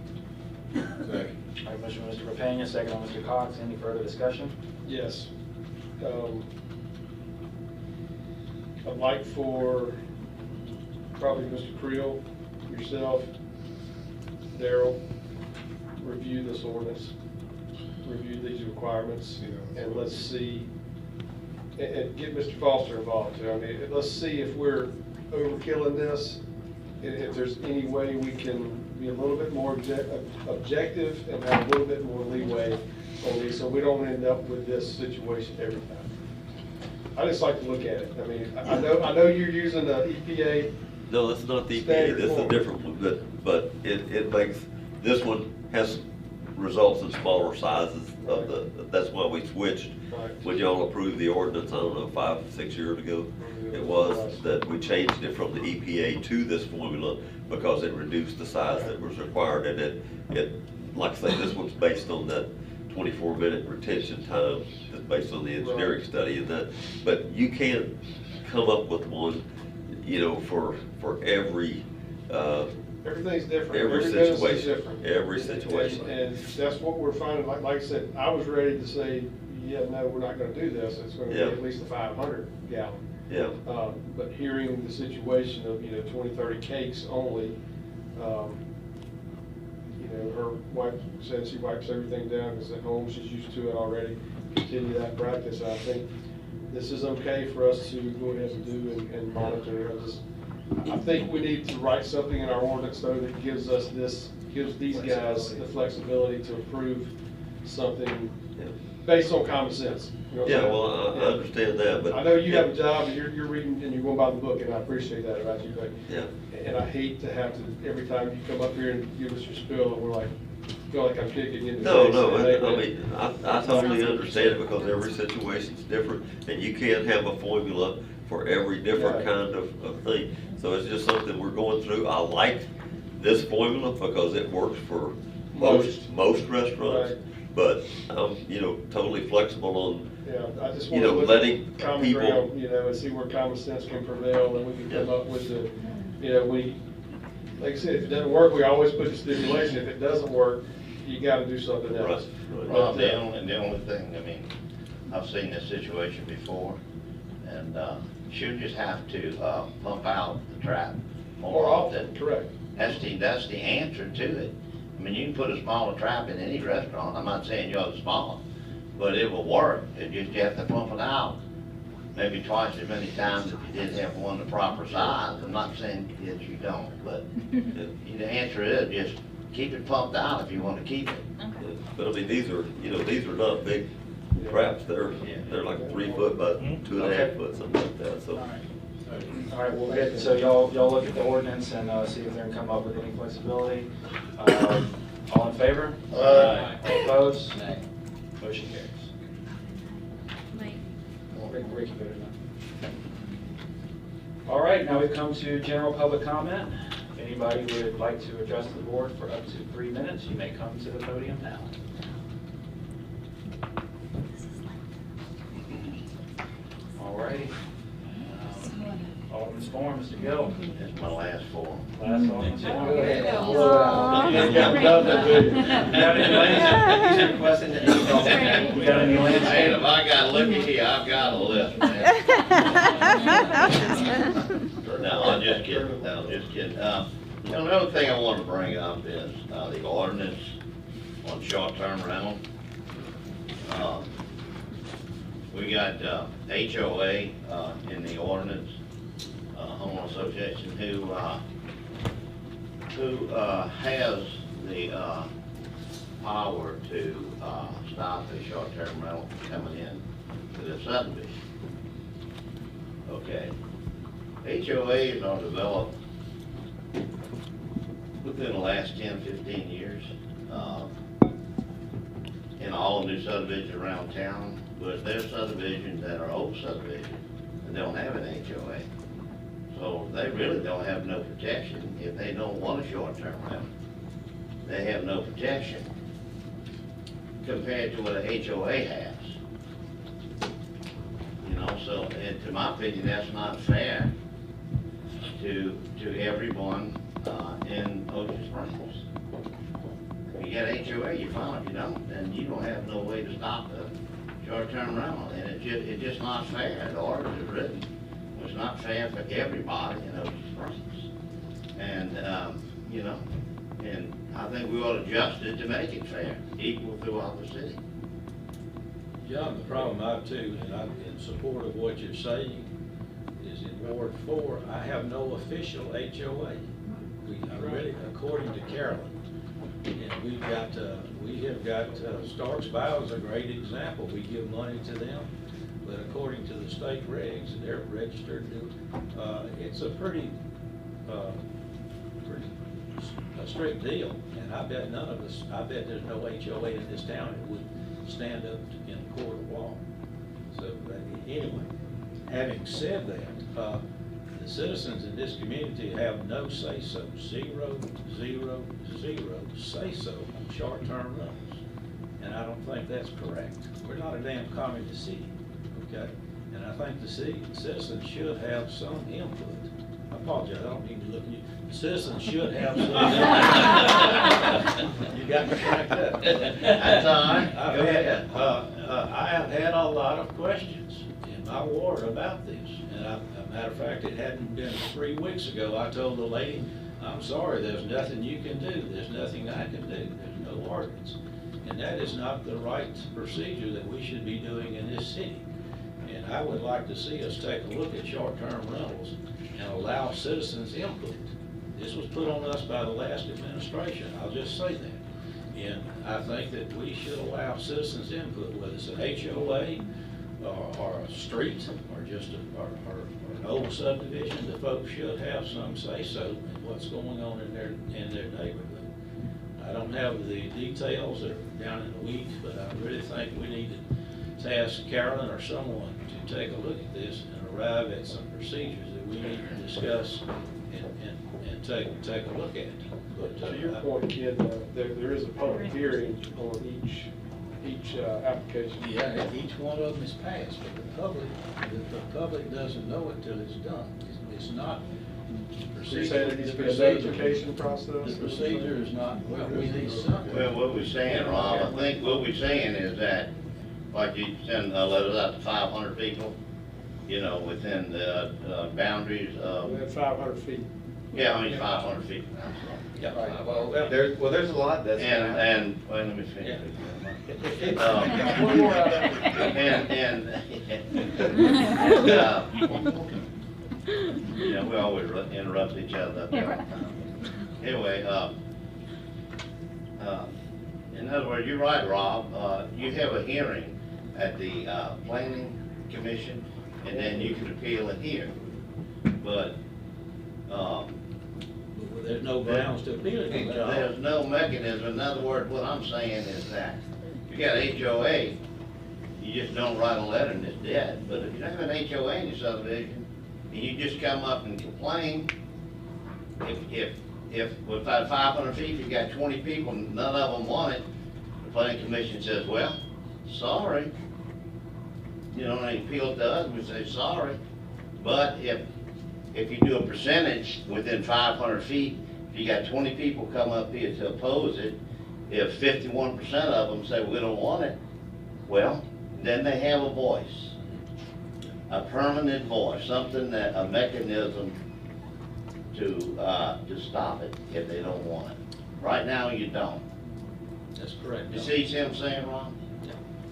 Second. All right, motion by Mr. Rapania, second by Mr. Cox. Any further discussion? Yes. I'd like for probably Mr. Creel, yourself, Daryl, review this ordinance, review these requirements, and let's see, and get Mr. Foster involved too. Let's see if we're overkilling this, and if there's any way we can be a little bit more objective and have a little bit more leeway on these, so we don't end up with this situation every time. I just like to look at it. I know you're using the EPA. No, that's not the EPA. This is a different one, but it makes, this one has results in smaller sizes of that's why we switched. Right. When y'all approved the ordinance, I don't know, 5-6 years ago, it was that we changed it from the EPA to this formula because it reduced the size that was required, and it like I say, this one's based on that 24-minute retention time. That's based on the engineering study and that. But you can't come up with one, for every. Everything's different. Every situation. Is different. Every situation. And that's what we're finding. Like I said, I was ready to say, yeah, no, we're not going to do this. It's going to be at least a 500 gallon. Yeah. But hearing the situation of 20-30 cakes only, her wife said she wipes everything down because at home she's used to it already. Continue that practice. I think this is okay for us to go ahead and do and monitor. I think we need to write something in our ordinance though that gives these guys the flexibility to approve something based on common sense. You know what I'm Yeah, saying? well, I understand that, but. I know you have a job and you're reading and you're going by the book, and I appreciate that about you, but. Yeah. And I hate to have to, every time you come up here and give us your spiel, and we're like, feel like I'm kicking you in the face. No, I mean, I totally understand it because every situation's different and you can't have a formula for every different kind of thing. So it's just something we're going through. I like this formula because it works for most restaurants. Right. But I'm, totally flexible on, Yeah, I just want to look letting at common people. ground, and see where common sense can prevail, and we can come up with the, like I said, if it doesn't work, we always put the stipulation. If it doesn't work, you gotta do something else. Well, the only thing, I mean, I've seen this situation before, and she'll just have to pump out the trap more often. Correct. That's the answer to it. I mean, you can put a smaller trap in any restaurant. I'm not saying yours is smaller, but it will work. It just, you have to pump it out maybe twice as many times if you did have one the proper size. I'm not saying that you don't, but the answer is just keep it pumped out if you want to keep it. But I mean, these are not big traps. They're like 3 foot by 2.5 foot, something like that, so. All right, we'll get, so y'all look at the ordinance and see if they're gonna come up with any flexibility. All in favor? Aye. All opposed? Nay. Motion carries. Ricky voted no. All right, now we've come to general public comment. If anybody would like to address the board for up to 3 minutes, you may come to the podium now. All righty. Alderman's Forum, Mr. Gill. That's my last forum. Last Alderman's Forum. You got any landscape? Hey, if I got Libby here, I've got a list, man. No, I'm just kidding. No, just kidding. The other thing I want to bring up is the ordinance on short-term rental. We got HOA in the ordinance, homeowner association, who has the power to stop a short-term rental from coming in to the subdivision. Okay. HOAs are developed within the last 10, 15 years in all new subdivisions around town, but there's subdivisions that are old subdivisions and don't have an HOA. So they really don't have no protection if they don't want a short-term rental. They have no protection compared to what a HOA has. So to my opinion, that's not fair to everyone in Ocean Springs. If you get HOA, you're fine. If you don't, then you don't have no way to stop a short-term rental, and it's just not fair. The ordinance is written. It's not fair for everybody in Ocean Springs. And, and I think we ought to adjust it to make it fair, equal throughout the city. John, the problem I have too, and I'm in support of what you're saying, is in Ward 4, I have no official HOA. I read it according to Carolyn. And we have got, Stark's Bow is a great example. We give money to them, but according to the state regs, they're registered. It's a pretty strict deal. And I bet I bet there's no HOA in this town that would stand up in a court of law. So anyway, having said that, the citizens in this community have no say-so, zero say-so on short-term rentals. And I don't think that's correct. We're not a damn communist city, okay? And I think the citizens should have some input. I apologize, I don't mean to look at you. The citizens should have some input. You got me cracked up. That's all right. Go ahead. I have had a lot of questions in my ward about this. And as a matter of fact, it hadn't been 3 weeks ago, I told the lady, I'm sorry, there's nothing you can do. There's nothing I can do. There's no ordinance. And that is not the right procedure that we should be doing in this city. And I would like to see us take a look at short-term rentals and allow citizens input. This was put on us by the last administration, I'll just say that. And I think that we should allow citizens input, whether it's an HOA or a street or just or an old subdivision. The folks should have some say-so in what's going on in their neighborhood. I don't have the details that are down in the weeds, but I really think we need to ask Carolyn or someone to take a look at this and arrive at some procedures that we need to discuss and take a look at. But, to your point, Ken, there is a public hearing on each application. Yeah, each one of them is passed, but the public doesn't know it till it's done. It's not. You're saying there needs to be a notification process? The procedure is not, well, we need something. Well, what we're saying, Rob, I think what we're saying is that, like you send letters out to 500 people, you know, within the boundaries of. Within 500 feet. Yeah, I mean 500 feet. Yeah, well, there's a lot that's. And well, let me finish. One more out of yeah, we always interrupt each other. Anyway, in other words, you're right, Rob. You have a hearing at the planning commission, and then you can appeal it here. But there's no grounds to appeal it. There's no mechanism. In other words, what I'm saying is that you got HOA, you just don't write a letter and it's dead. But if you have an HOA in your subdivision, and you just come up and complain, if with that 500 feet, you got 20 people, and none of them want it, the planning commission says, well, sorry. You know, they appeal to us, we say sorry. But if you do a percentage within 500 feet, if you got 20 people come up here to oppose it, if 51% of them say we don't want it, well, then they have a voice. A permanent voice, something that, a mechanism to stop it if they don't want it. Right now, you don't. That's correct. You see what I'm saying, Ron? Yeah.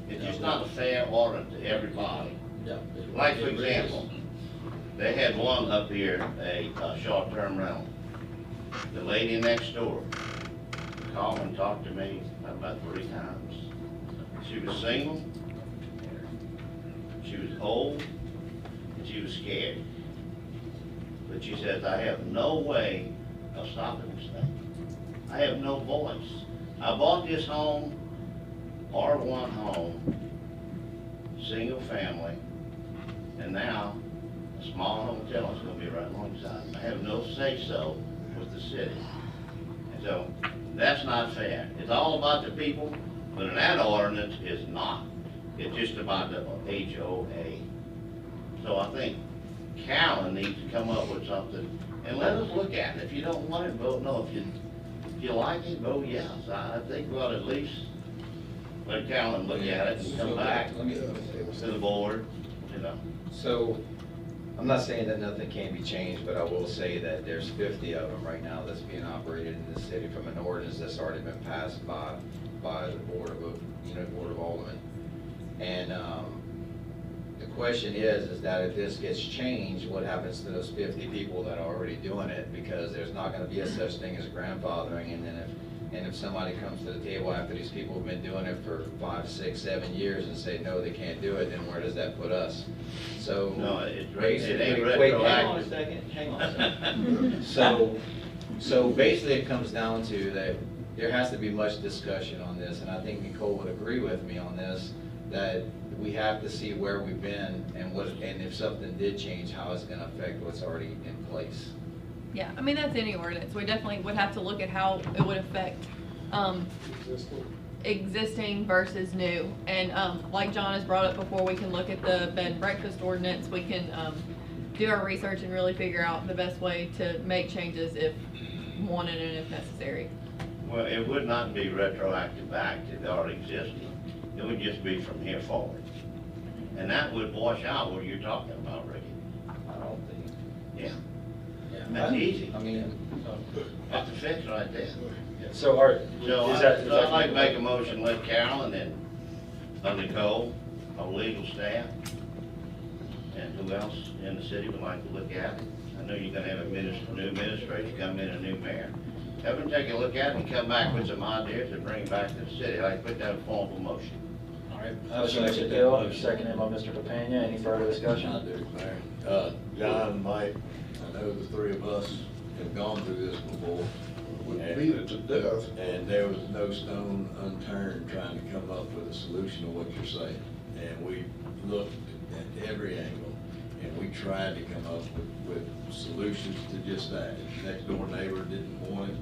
It's just not a fair order to everybody. Yeah. Like, for example, they had one up here, a short-term rental. The lady next door called and talked to me about 3 times. She was single, she was old, and she was scared. But she says, I have no way of stopping this thing. I have no voice. I bought this home, R1 home, single family, and now a small hotel is going to be right alongside. I have no say-so with the city. And so that's not fair. It's all about the people, but in that ordinance, it's not. It's just about the HOA. So I think Carolyn needs to come up with something and let us look at it. If you don't want it, vote no. If you like it, vote yes. I think we ought to at least let Carolyn look at it and come back to the board, you know. So, I'm not saying that nothing can be changed, but I will say that there's 50 of them right now that's being operated in the city from an ordinance that's already been passed by the Board of Aldermen. And the question is that if this gets changed, what happens to those 50 people that are already doing it? Because there's not going to be a such thing as grandfathering, and then if somebody comes to the table after these people have been doing it for 5, 6, 7 years and say no, they can't do it, then where does that put us? So no, it ain't wait, hang on a second. So basically, it comes down to that there has to be much discussion on this, and I think Nicole would agree with me on this, that we have to see where we've been and if something did change, how it's going to affect what's already in place. Yeah, I mean, that's any ordinance. We definitely would have to look at how it would affect existing versus new. And like John has brought up before, we can look at the bed and breakfast ordinance. We can do our research and really figure out the best way to make changes if wanted and if necessary. Well, it would not be retroactive back to the already existing. It would just be from here forward. And that would wash out what you're talking about, Ricky. I don't think. Yeah. That's easy. I mean, that's the fix right there. So I'd like to make a motion, let Carolyn and Nicole, our legal staff, and who else in the city would like to look at it? I know you're gonna have a new administrator come in, a new mayor. Have them take a look at it and come back with some ideas to bring back to the city. I'd put that in form of motion. All right. Motion by Mr. Gill, seconded by Mr. Papania. Any further discussion? I do, Mayor. John, Mike, I know the three of us have gone through this before. We beat it to death. And there was no stone unturned trying to come up with a solution to what you're saying. And we looked at every angle, and we tried to come up with solutions to just that. If the next door neighbor didn't want it,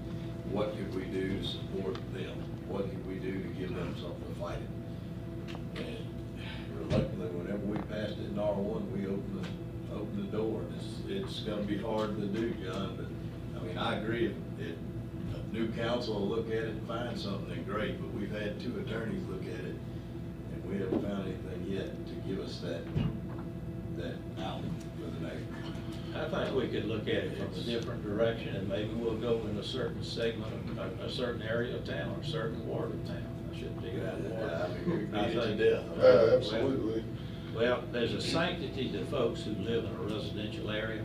what could we do to support them? What could we do to give them something to fight it? And reluctantly, whenever we passed it in R1, we opened the door. It's gonna be hard to do, John, but, I mean, I agree, if a new council will look at it and find something, then great, but we've had 2 attorneys look at it, and we haven't found anything yet to give us that out for the neighbors. I think we could look at it from a different direction, and maybe we'll go in a certain segment of a certain area of town, or a certain ward of town. I shouldn't dig it out of water. I mean, we beat it to death. Absolutely. Well, there's a sanctity to folks who live in a residential area,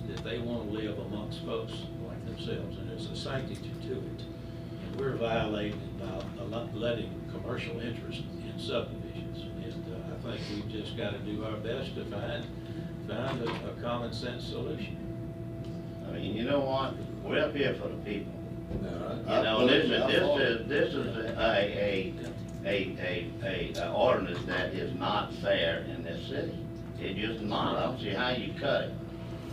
that they want to live amongst folks like themselves, and there's a sanctity to it. And we're violating it by letting commercial interest in subdivisions. And I think we've just got to do our best to find a common sense solution. I mean, you know what? We're up here for the people. No, You know, this is a ordinance that is not fair in this city. It's just not. I don't see how you cut it.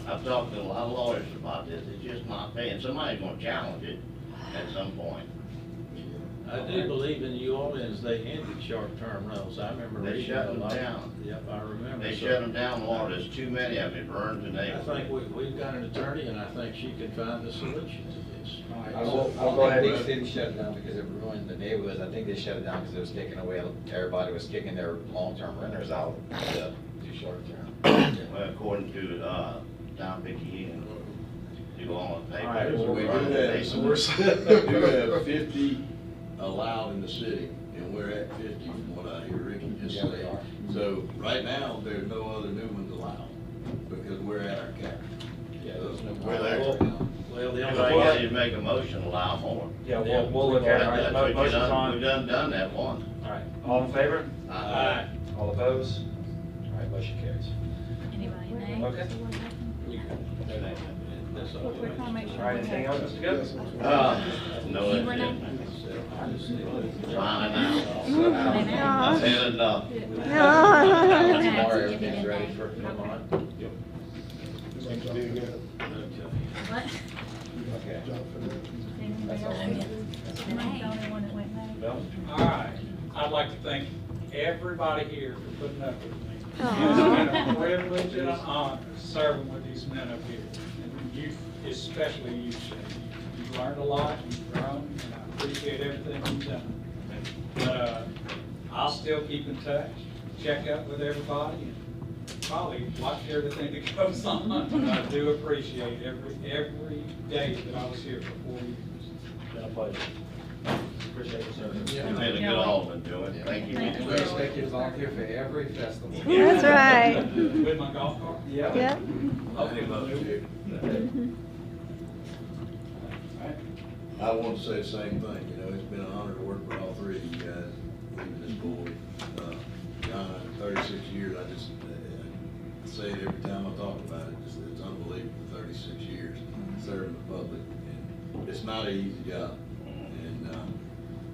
I've talked to a lot of lawyers about this. It's just not fair, and somebody's gonna challenge it at some point. I do believe in New Orleans, they ended short-term rentals. I remember They reading shut a them lot. down. Yep, I remember. They So, shut them down, Lord. There's too many of them. It burned the I neighborhood. think we've got an attorney, and I think she can find the solution to this. We'll go ahead. They didn't shut it down because it ruined the neighborhoods. I think they shut it down because it was taking away, everybody was kicking their long-term renters out to do short-term. Well, according to, Don Pickey and you all in paper. All right, So we do Burn the have, neighborhood. we do have 50 allowed in the city, and we're at 50 from what I hear Ricky just Yeah, we said. are. So right now, there's no other new ones allowed, because we're at our cap. Yeah, there's no. We're there. Well, the If only. I get you to make a motion, allow more. Yeah, we'll look at it. All right, That's what you motion's done, on. we've done that one. All right, all in favor? Aye. All opposed? All right, motion carries. Anybody nay? Okay. That's all. We're trying to make sure. All right, anything else, Mr. Gibbs? No, You that's were it. nay? Fine now. I said enough. Tomorrow, everything's ready for, come on. What? Okay. Anybody else? Am I the only one that went nay? Bill? All right, I'd like to thank everybody here for putting up with me. Aw. It's been a privilege and an honor serving with these men up here, and you, especially you, Shane. You've learned a lot, you've grown, and I appreciate everything you've done. But, I'll still keep in touch, check up with everybody, and probably watch everything that goes on. But I do appreciate every day that I was here for 4 years. Been a pleasure. Appreciate you, sir. You've been a good alderman, Joey. Thank you. Thank you. I expect you to volunteer for every festival. That's right. With my golf cart? Yeah. Yep. Hopefully, vote you. I want to say the same thing, you know, it's been an honor to work with all 3 of you guys, leading this board. John, 36 years, I just, I say it every time I talk about it, it's unbelievable, 36 years serving the public, and it's not an easy job. And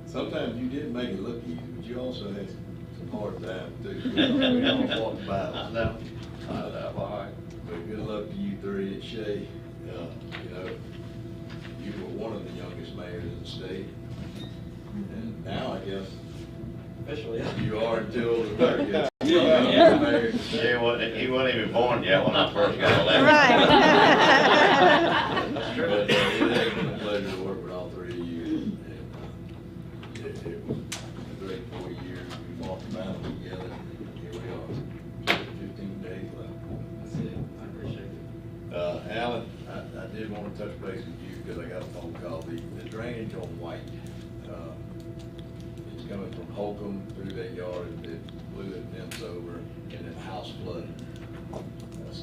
sometimes you did make it look easy, but you also had some hard times too. We all fought the battles. I know. All right, but good luck to you 3 at Shea. You know, you were one of the youngest mayors in the state, and now I guess Officially, yeah. you are until the 30th. Yeah. He wasn't even born yet when I first got elected. Right. But it has been a pleasure to work with all 3 of you, and it was a great 4 years. We fought the battle together, and here we are, 15 days left. That's it. I appreciate it. Alan, I did want to touch base with you because I got a phone call. The drainage on White, it's coming from Holcomb through that yard, it blew the fence over, and then the house flooded.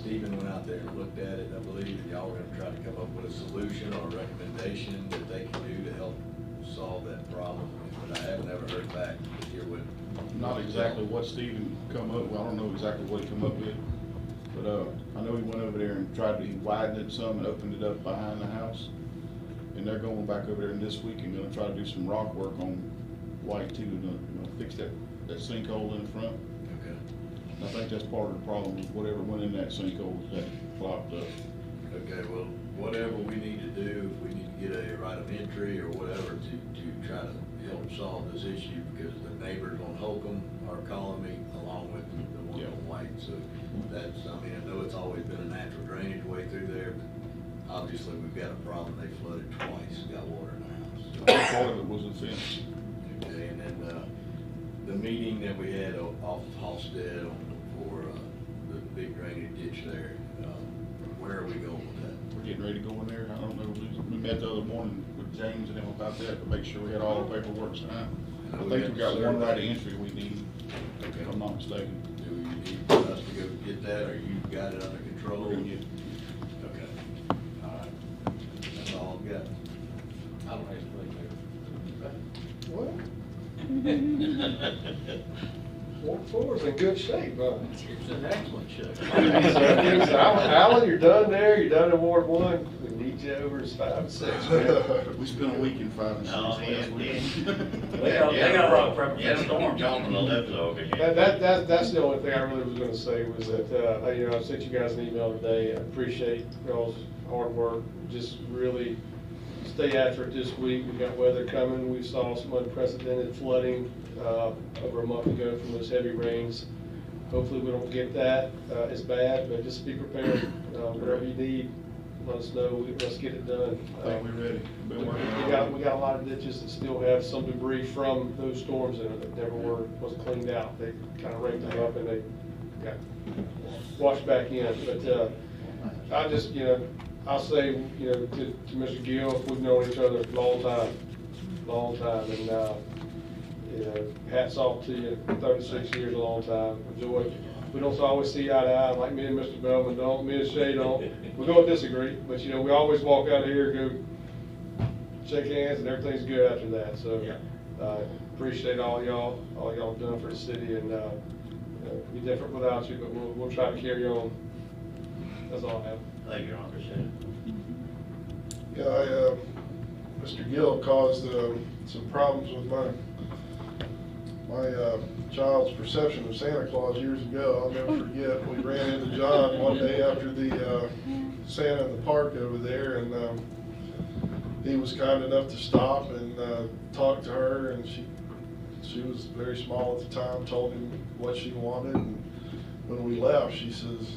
Stephen went out there and looked at it, I believe, and y'all were gonna try to come up with a solution or a recommendation that they can do to help solve that problem, but I haven't ever heard back here with. Not exactly what Stephen come up with, I don't know exactly what he come up with, but, I know he went over there and tried to widen it some and opened it up behind the house. And they're going back over there this week and gonna try to do some rock work on White too, to, fix that sinkhole in the front. Okay. I think that's part of the problem, is whatever went in that sinkhole that flopped up. Okay, well, whatever we need to do, if we need to get a right of entry or whatever to try to help solve this issue, because the neighbors on Holcomb are calling me along with the one on White, so that's, I mean, I know it's always been a natural drainage way through there, but obviously we've got a problem. They flooded twice, got water in the house. So. Part of it was a fence. Okay, and then, the meeting that we had off of Halsted for, the big drainage ditch there, where are we going with that? We're getting ready to go in there. I don't know, we met the other morning with James and them about that to make sure we had all the paperwork signed. I think we've got one right of entry we need, if I'm not mistaken. Do you need us to go get that, or you got it under control? We're gonna get it. Okay, all right, that's all I've got. I don't have to What? Ward 4 is in good shape, huh? It's an excellent show. Alan, you're done there, you're done in Ward 1. We need you over as 5 and 6, man. We spent a week in 5 and 6 last week. They got a lot of preparation. Yeah, storm on the left over here. That's the only thing I really was gonna say, was that, I sent you guys an email today. I appreciate y'all's hard work. Just really stay after it this week. We got weather coming. We saw some unprecedented flooding, over a month ago from those heavy rains. Hopefully we don't get that, as bad, but just be prepared. Whatever you need, let us know. Let's get it done. I think we're ready. Been working We got a lot of ditches that still have some debris from those storms in it that never wasn't cleaned out. They kind of raked them up and they got washed back in. But I just, I'll say, to Mr. Gill, we've known each other a long time, and hats off to you. 36 years, a long time. Enjoy. We don't always see eye to eye, like me and Mr. Bellman don't, me and Shay don't. We're gonna disagree, but we always walk out of here, go shake hands, and everything's good after that. So, appreciate all y'all done for the city, and be different without you, but we'll try to carry on. That's all I have. Thank you, Ron, appreciate it. Yeah, Mr. Gill caused some problems with my child's perception of Santa Claus years ago. I'll never forget. We ran into John one day after the Santa in the park over there, and he was kind enough to stop and talk to her, and she was very small at the time, told him what she wanted, and when we left, she says,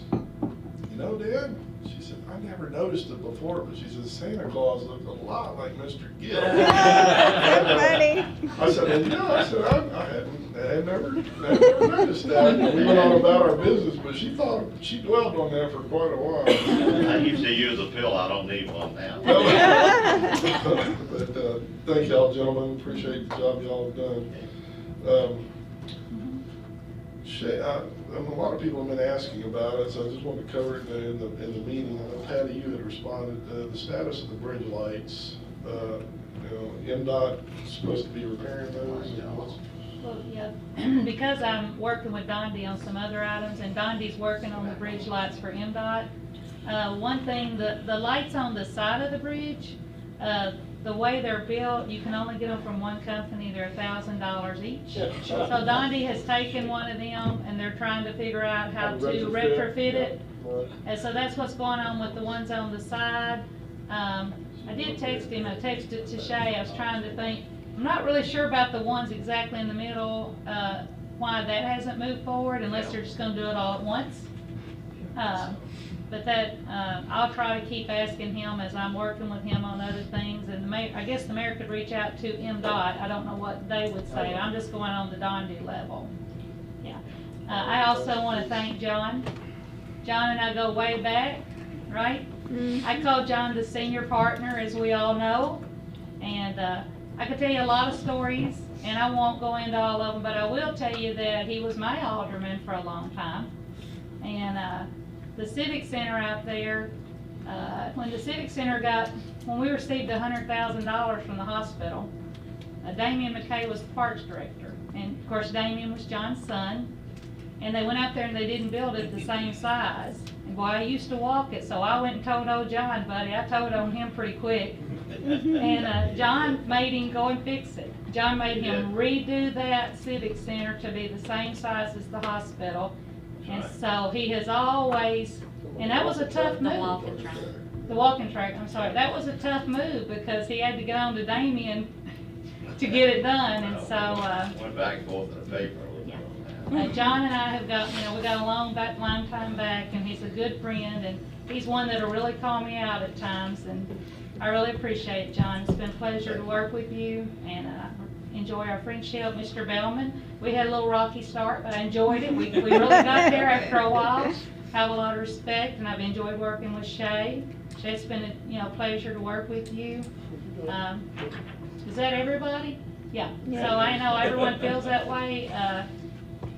Dad, she said, I never noticed it before, but she says, Santa Claus looked a lot like Mr. Gill. Funny. I said, I had never noticed that. We went on about our business, but she dwelled on that for quite a while. I used to use a pill, I don't need one now. But thank y'all, gentlemen, appreciate the job y'all have done. Shay, a lot of people have been asking about it, so I just want to cover it in the meeting. I know Patty, you had responded. The status of the bridge lights. MDOT is supposed to be repairing those. Well, yeah, because I'm working with Dondi on some other items, and Dondi's working on the bridge lights for MDOT. One thing, the lights on the side of the bridge, the way they're built, you can only get them from one company. They're $1,000 each. So Dondi has taken one of them, and they're trying to figure out how to retrofit it. And so that's what's going on with the ones on the side. I did text him. I texted it to Shay. I was trying to think. I'm not really sure about the ones exactly in the middle, why that hasn't moved forward, unless they're just going to do it all at once. But that, I'll try to keep asking him as I'm working with him on other things. And I guess the mayor could reach out to MDOT. I don't know what they would say. I'm just going on the Dondi level. Yeah. I also want to thank John. John and I go way back, right? Mm-hmm. I call John the senior partner, as we all know. And I could tell you a lot of stories, and I won't go into all of them, but I will tell you that he was my alderman for a long time. And the Civic Center out there, when the Civic Center when we received $100,000 from the hospital, Damien McKay was the parks director. And of course, Damien was John's son. And they went out there and they didn't build it the same size. And boy, I used to walk it, so I went and told old John, buddy. I told on him pretty quick. And John made him go and fix it. John made him redo that Civic Center to be the same size as the hospital. And so he has always, and that was a tough move. The walking track, I'm sorry. That was a tough move because he had to get on to Damien to get it done. And so, went back and forth in the paper. John and I have got, we got a long time back, and he's a good friend, and he's one that'll really call me out at times, and I really appreciate it, John. It's been a pleasure to work with you, and enjoy our friendship. Mr. Bellman, we had a little rocky start, but I enjoyed it. We really got there after a while. Have a lot of respect, and I've enjoyed working with Shay. Shay's been a pleasure to work with you. Is that everybody? Yeah. So I know everyone feels that way.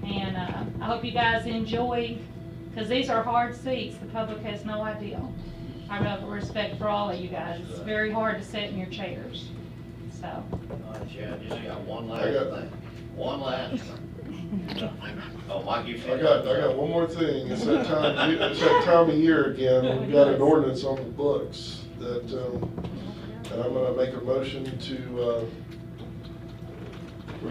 And I hope you guys enjoy, because these are hard seats. The public has no idea. I have respect for all of you guys. It's very hard to sit in your chairs. So. I just got one last thing. One last thing. Oh, Mike, you I finished? got one more thing. It's that time of year again. We've got an ordinance on the books that, and I'm gonna make a motion to, for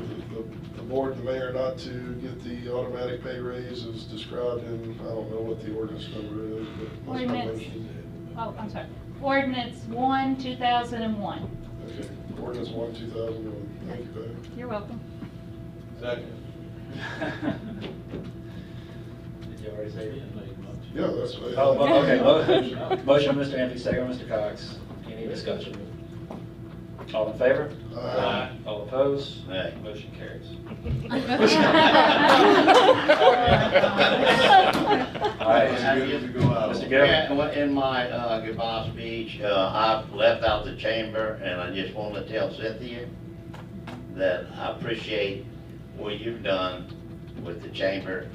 the board and the mayor not to get the automatic pay raise as described in, I don't know what the ordinance number is, but that's my motion. Oh, I'm sorry. Ordinance 1, 2001. Okay, ordinance 1, 2001. Thank you, Dave. You're welcome. Second. Did you already say it? Yeah, that's what. Oh, okay. Motion, Mr. Anthony, second, Mr. Cox. Any discussion? All in favor? Aye. All opposed? Aye. Motion carries. All right, Mr. Gill. In my goodbye speech, I've left out the chamber, and I just want to tell Cynthia that I appreciate what you've done with the chamber,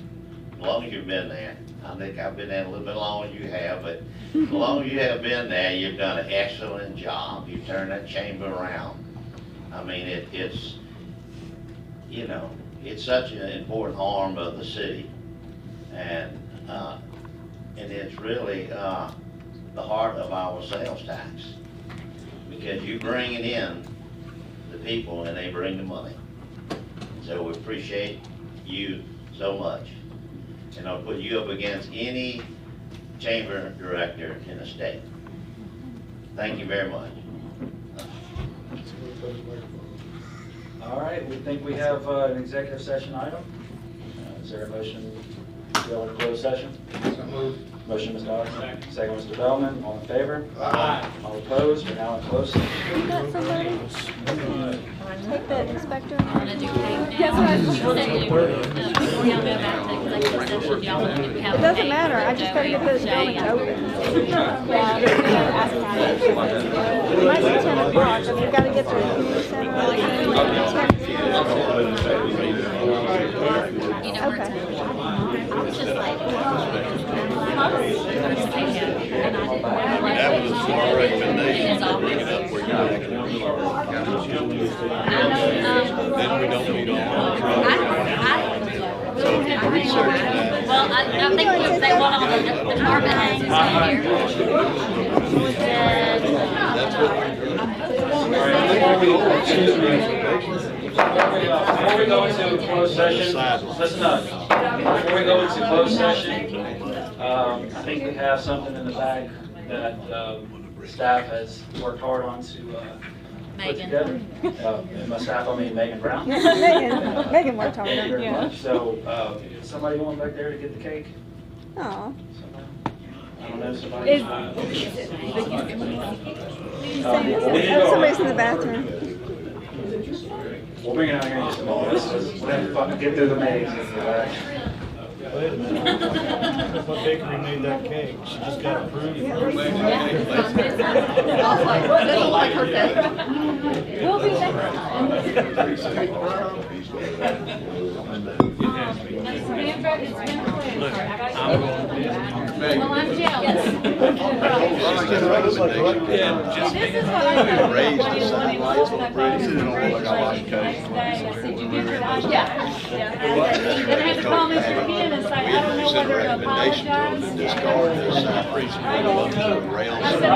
as long as you've been there. I think I've been there a little bit longer than you have, but as long as you have been there, you've done an excellent job. You've turned that chamber around. I mean, it's such an important arm of the city, and it's really the heart of our sales tax, because you bring it in the people and they bring the money. So we appreciate you so much, and I'll put you up against any chamber director in the state. Thank you very much. All right, we think we have an executive session item. Is there a motion to go into closed session? Motion, Mr. Dawson. Second, Mr. Bellman. All in favor? Aye. All opposed? We're now in closed session. You got somebody? Take the inspector. It doesn't matter, I just gotta get those buildings open. It might be 10 o'clock, but we gotta get to the community center. Okay. That was a smart recommendation to bring it up where you actually then we don't need all the trouble. So if you research that. Well, I think they want all the department heads That's what Before we go into closed session, listen up. Before we go into closed session, I think we have something in the bag that staff has worked hard on to put together. And by staff, I mean Megan Brown. Megan worked hard. Thank you very much. So, somebody going back there to get the cake? Aw. I don't know, somebody. Somebody's in the bathroom. We'll bring it out here in just a moment. Let's fucking get through the maze. What bakery made that cake? She just got approved. We'll be back. Well, I'm jealous. This is what I thought when he wanted yeah. Then I had to call Mr. Penn and say, I don't know whether to apologize. I said, I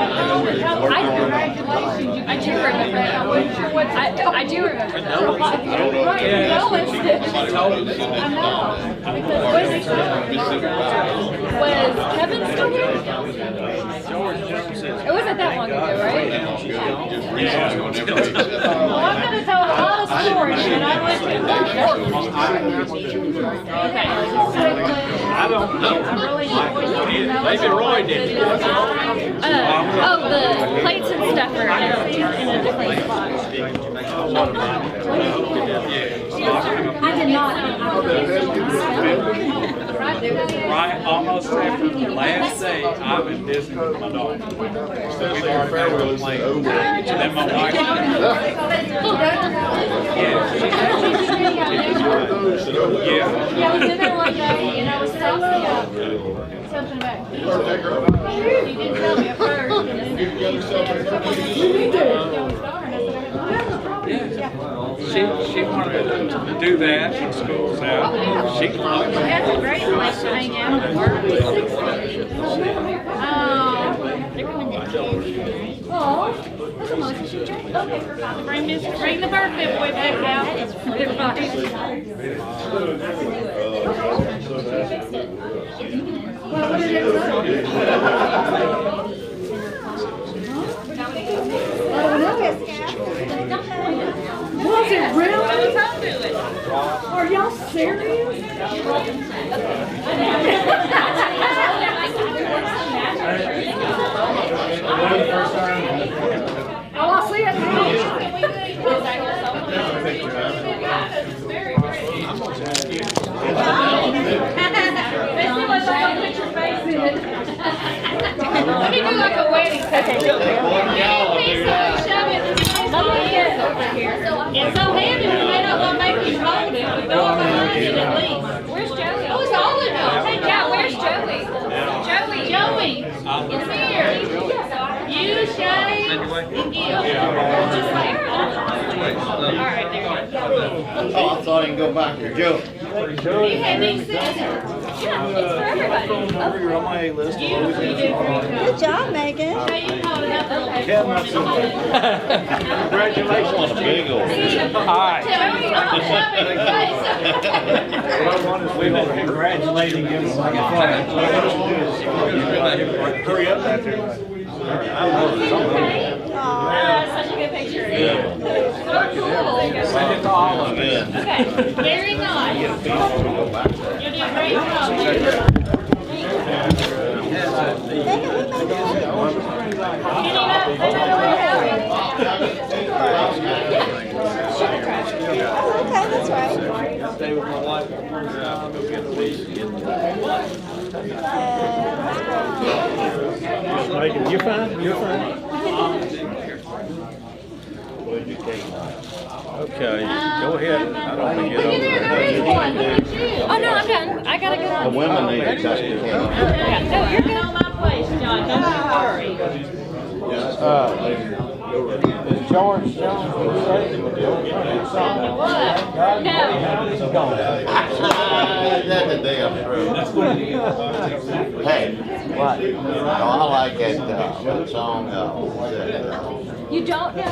congratulations. I do remember that. I wasn't sure what I do remember that. I know. Was Kevin still there? It wasn't that long ago, right? Well, I'm gonna tell a lot of stories, and I went to okay. I don't know. Maybe Roy did. Oh, the plates and stuff are in a different spot. I did not. Right, almost after the last day, I've been visiting with my daughter. We've already got a plane. And then my wife. Yeah, I was in there one day and I was telling something about you didn't tell me at first. She wanted to do that when school's out. She can. That's a great place to hang out and work. Bring the birthday boy back out. Was it really? Are y'all serious? Oh, I see it now. Let me do like a wedding. Okay. It's so heavy, we may not want to make you hold it, but go behind it at least. Where's Joey? Oh, it's all in there. Hey, Joe, where's Joey? Joey, it's here. You, Shay, and Gil. Just like, all right, there you go. Oh, I thought you can go back there, Joe. You had these scissors. Yeah, it's for everybody. You're on my list. You did great job. Good job, Megan. Hey, you called it up. Congratulations on a big old. Hi. What I want is we want to congratulate him. Hurry up back there. Such a good picture. So cool. Send it to all of us. Okay, very nice. You're doing a great job. Okay, that's right. Stay with my wife. Go get the weed. Megan, you're fine? You're fine? Okay, go ahead. I don't think you're Oh, no, I'm done. I gotta go. The women need to touch their No, you're good on my place, John. Don't you worry. Is George Jones going to say? What? No. That's the day I'm through. Hey, what? No, I like that song. You don't know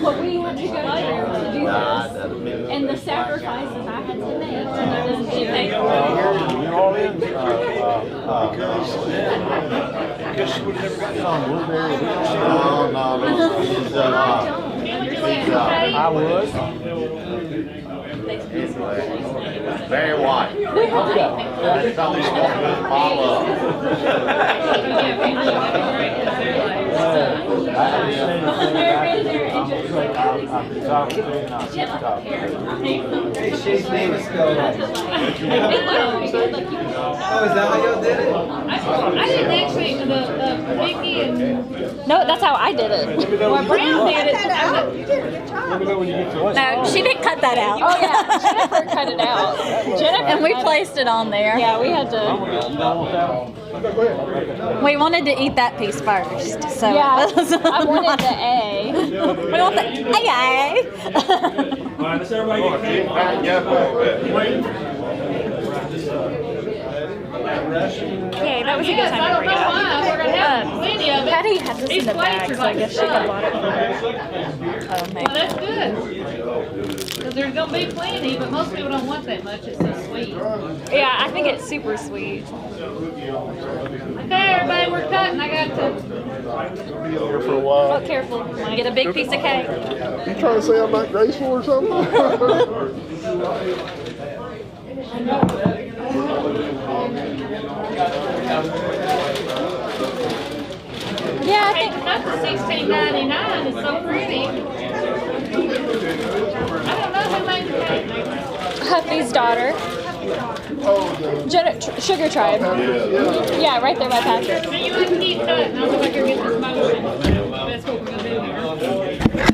what we had to go through to do this, and the sacrifices I had to make to do this. New Orleans? I guess she would have never got song Blueberry. No. I would. Very white. That's something to follow up. She's name is spelled look, you. Oh, is that how y'all did it? I didn't actually, Vicky and. No, that's how I did it. Well, Brown did it. No, she didn't cut that out. Oh yeah, Jennifer cut it out. Jennifer and we placed it on there. Yeah, we had to. We wanted to eat that piece first, so yeah. I wanted the A. We want the A. All right, let's everybody get Okay, that was a good time to bring it up. We're gonna have plenty of it. Patty had this in the bag, so I guess she had bought it for her. Well, that's good. Because there's gonna be plenty, but most people don't want that much. It's so sweet. Yeah, I think it's super sweet. Okay, everybody, we're cutting. I got to. Be over for a while. Oh, careful. Get a big piece of cake. You trying to say I'm not graceful or something? Yeah, I think Not the $16.99 is so pretty. I don't know who made the cake. Huffy's daughter. Sugar Tribe. Yeah, right there by Patrick. So you want to keep cutting. I'll go back here and get this motion. That's what we're gonna do here.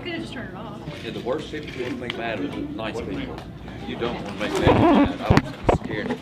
could have just turned it off. Yeah, the worst people you want to make mad are the nice people. You don't want to make them mad. I was scared.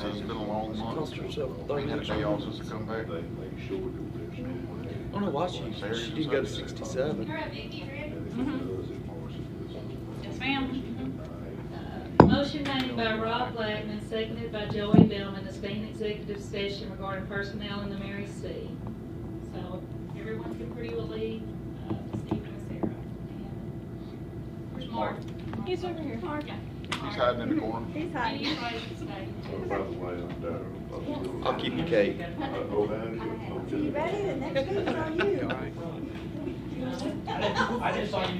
It's been a long month. They also to come back. I don't know why she didn't go to 67. Yes, ma'am. Motion made by Rob Blackman, seconded by Joey Billman, to stay in executive session regarding personnel in the Mary C. So everyone can pretty well leave, Steve and Sarah. Where's Mark? He's over here. Mark. He's hiding in the corner. He's hiding. He's ready to stay. By the way, I'm down. I'll keep your cake. You ready? The next week's on you. I just saw you.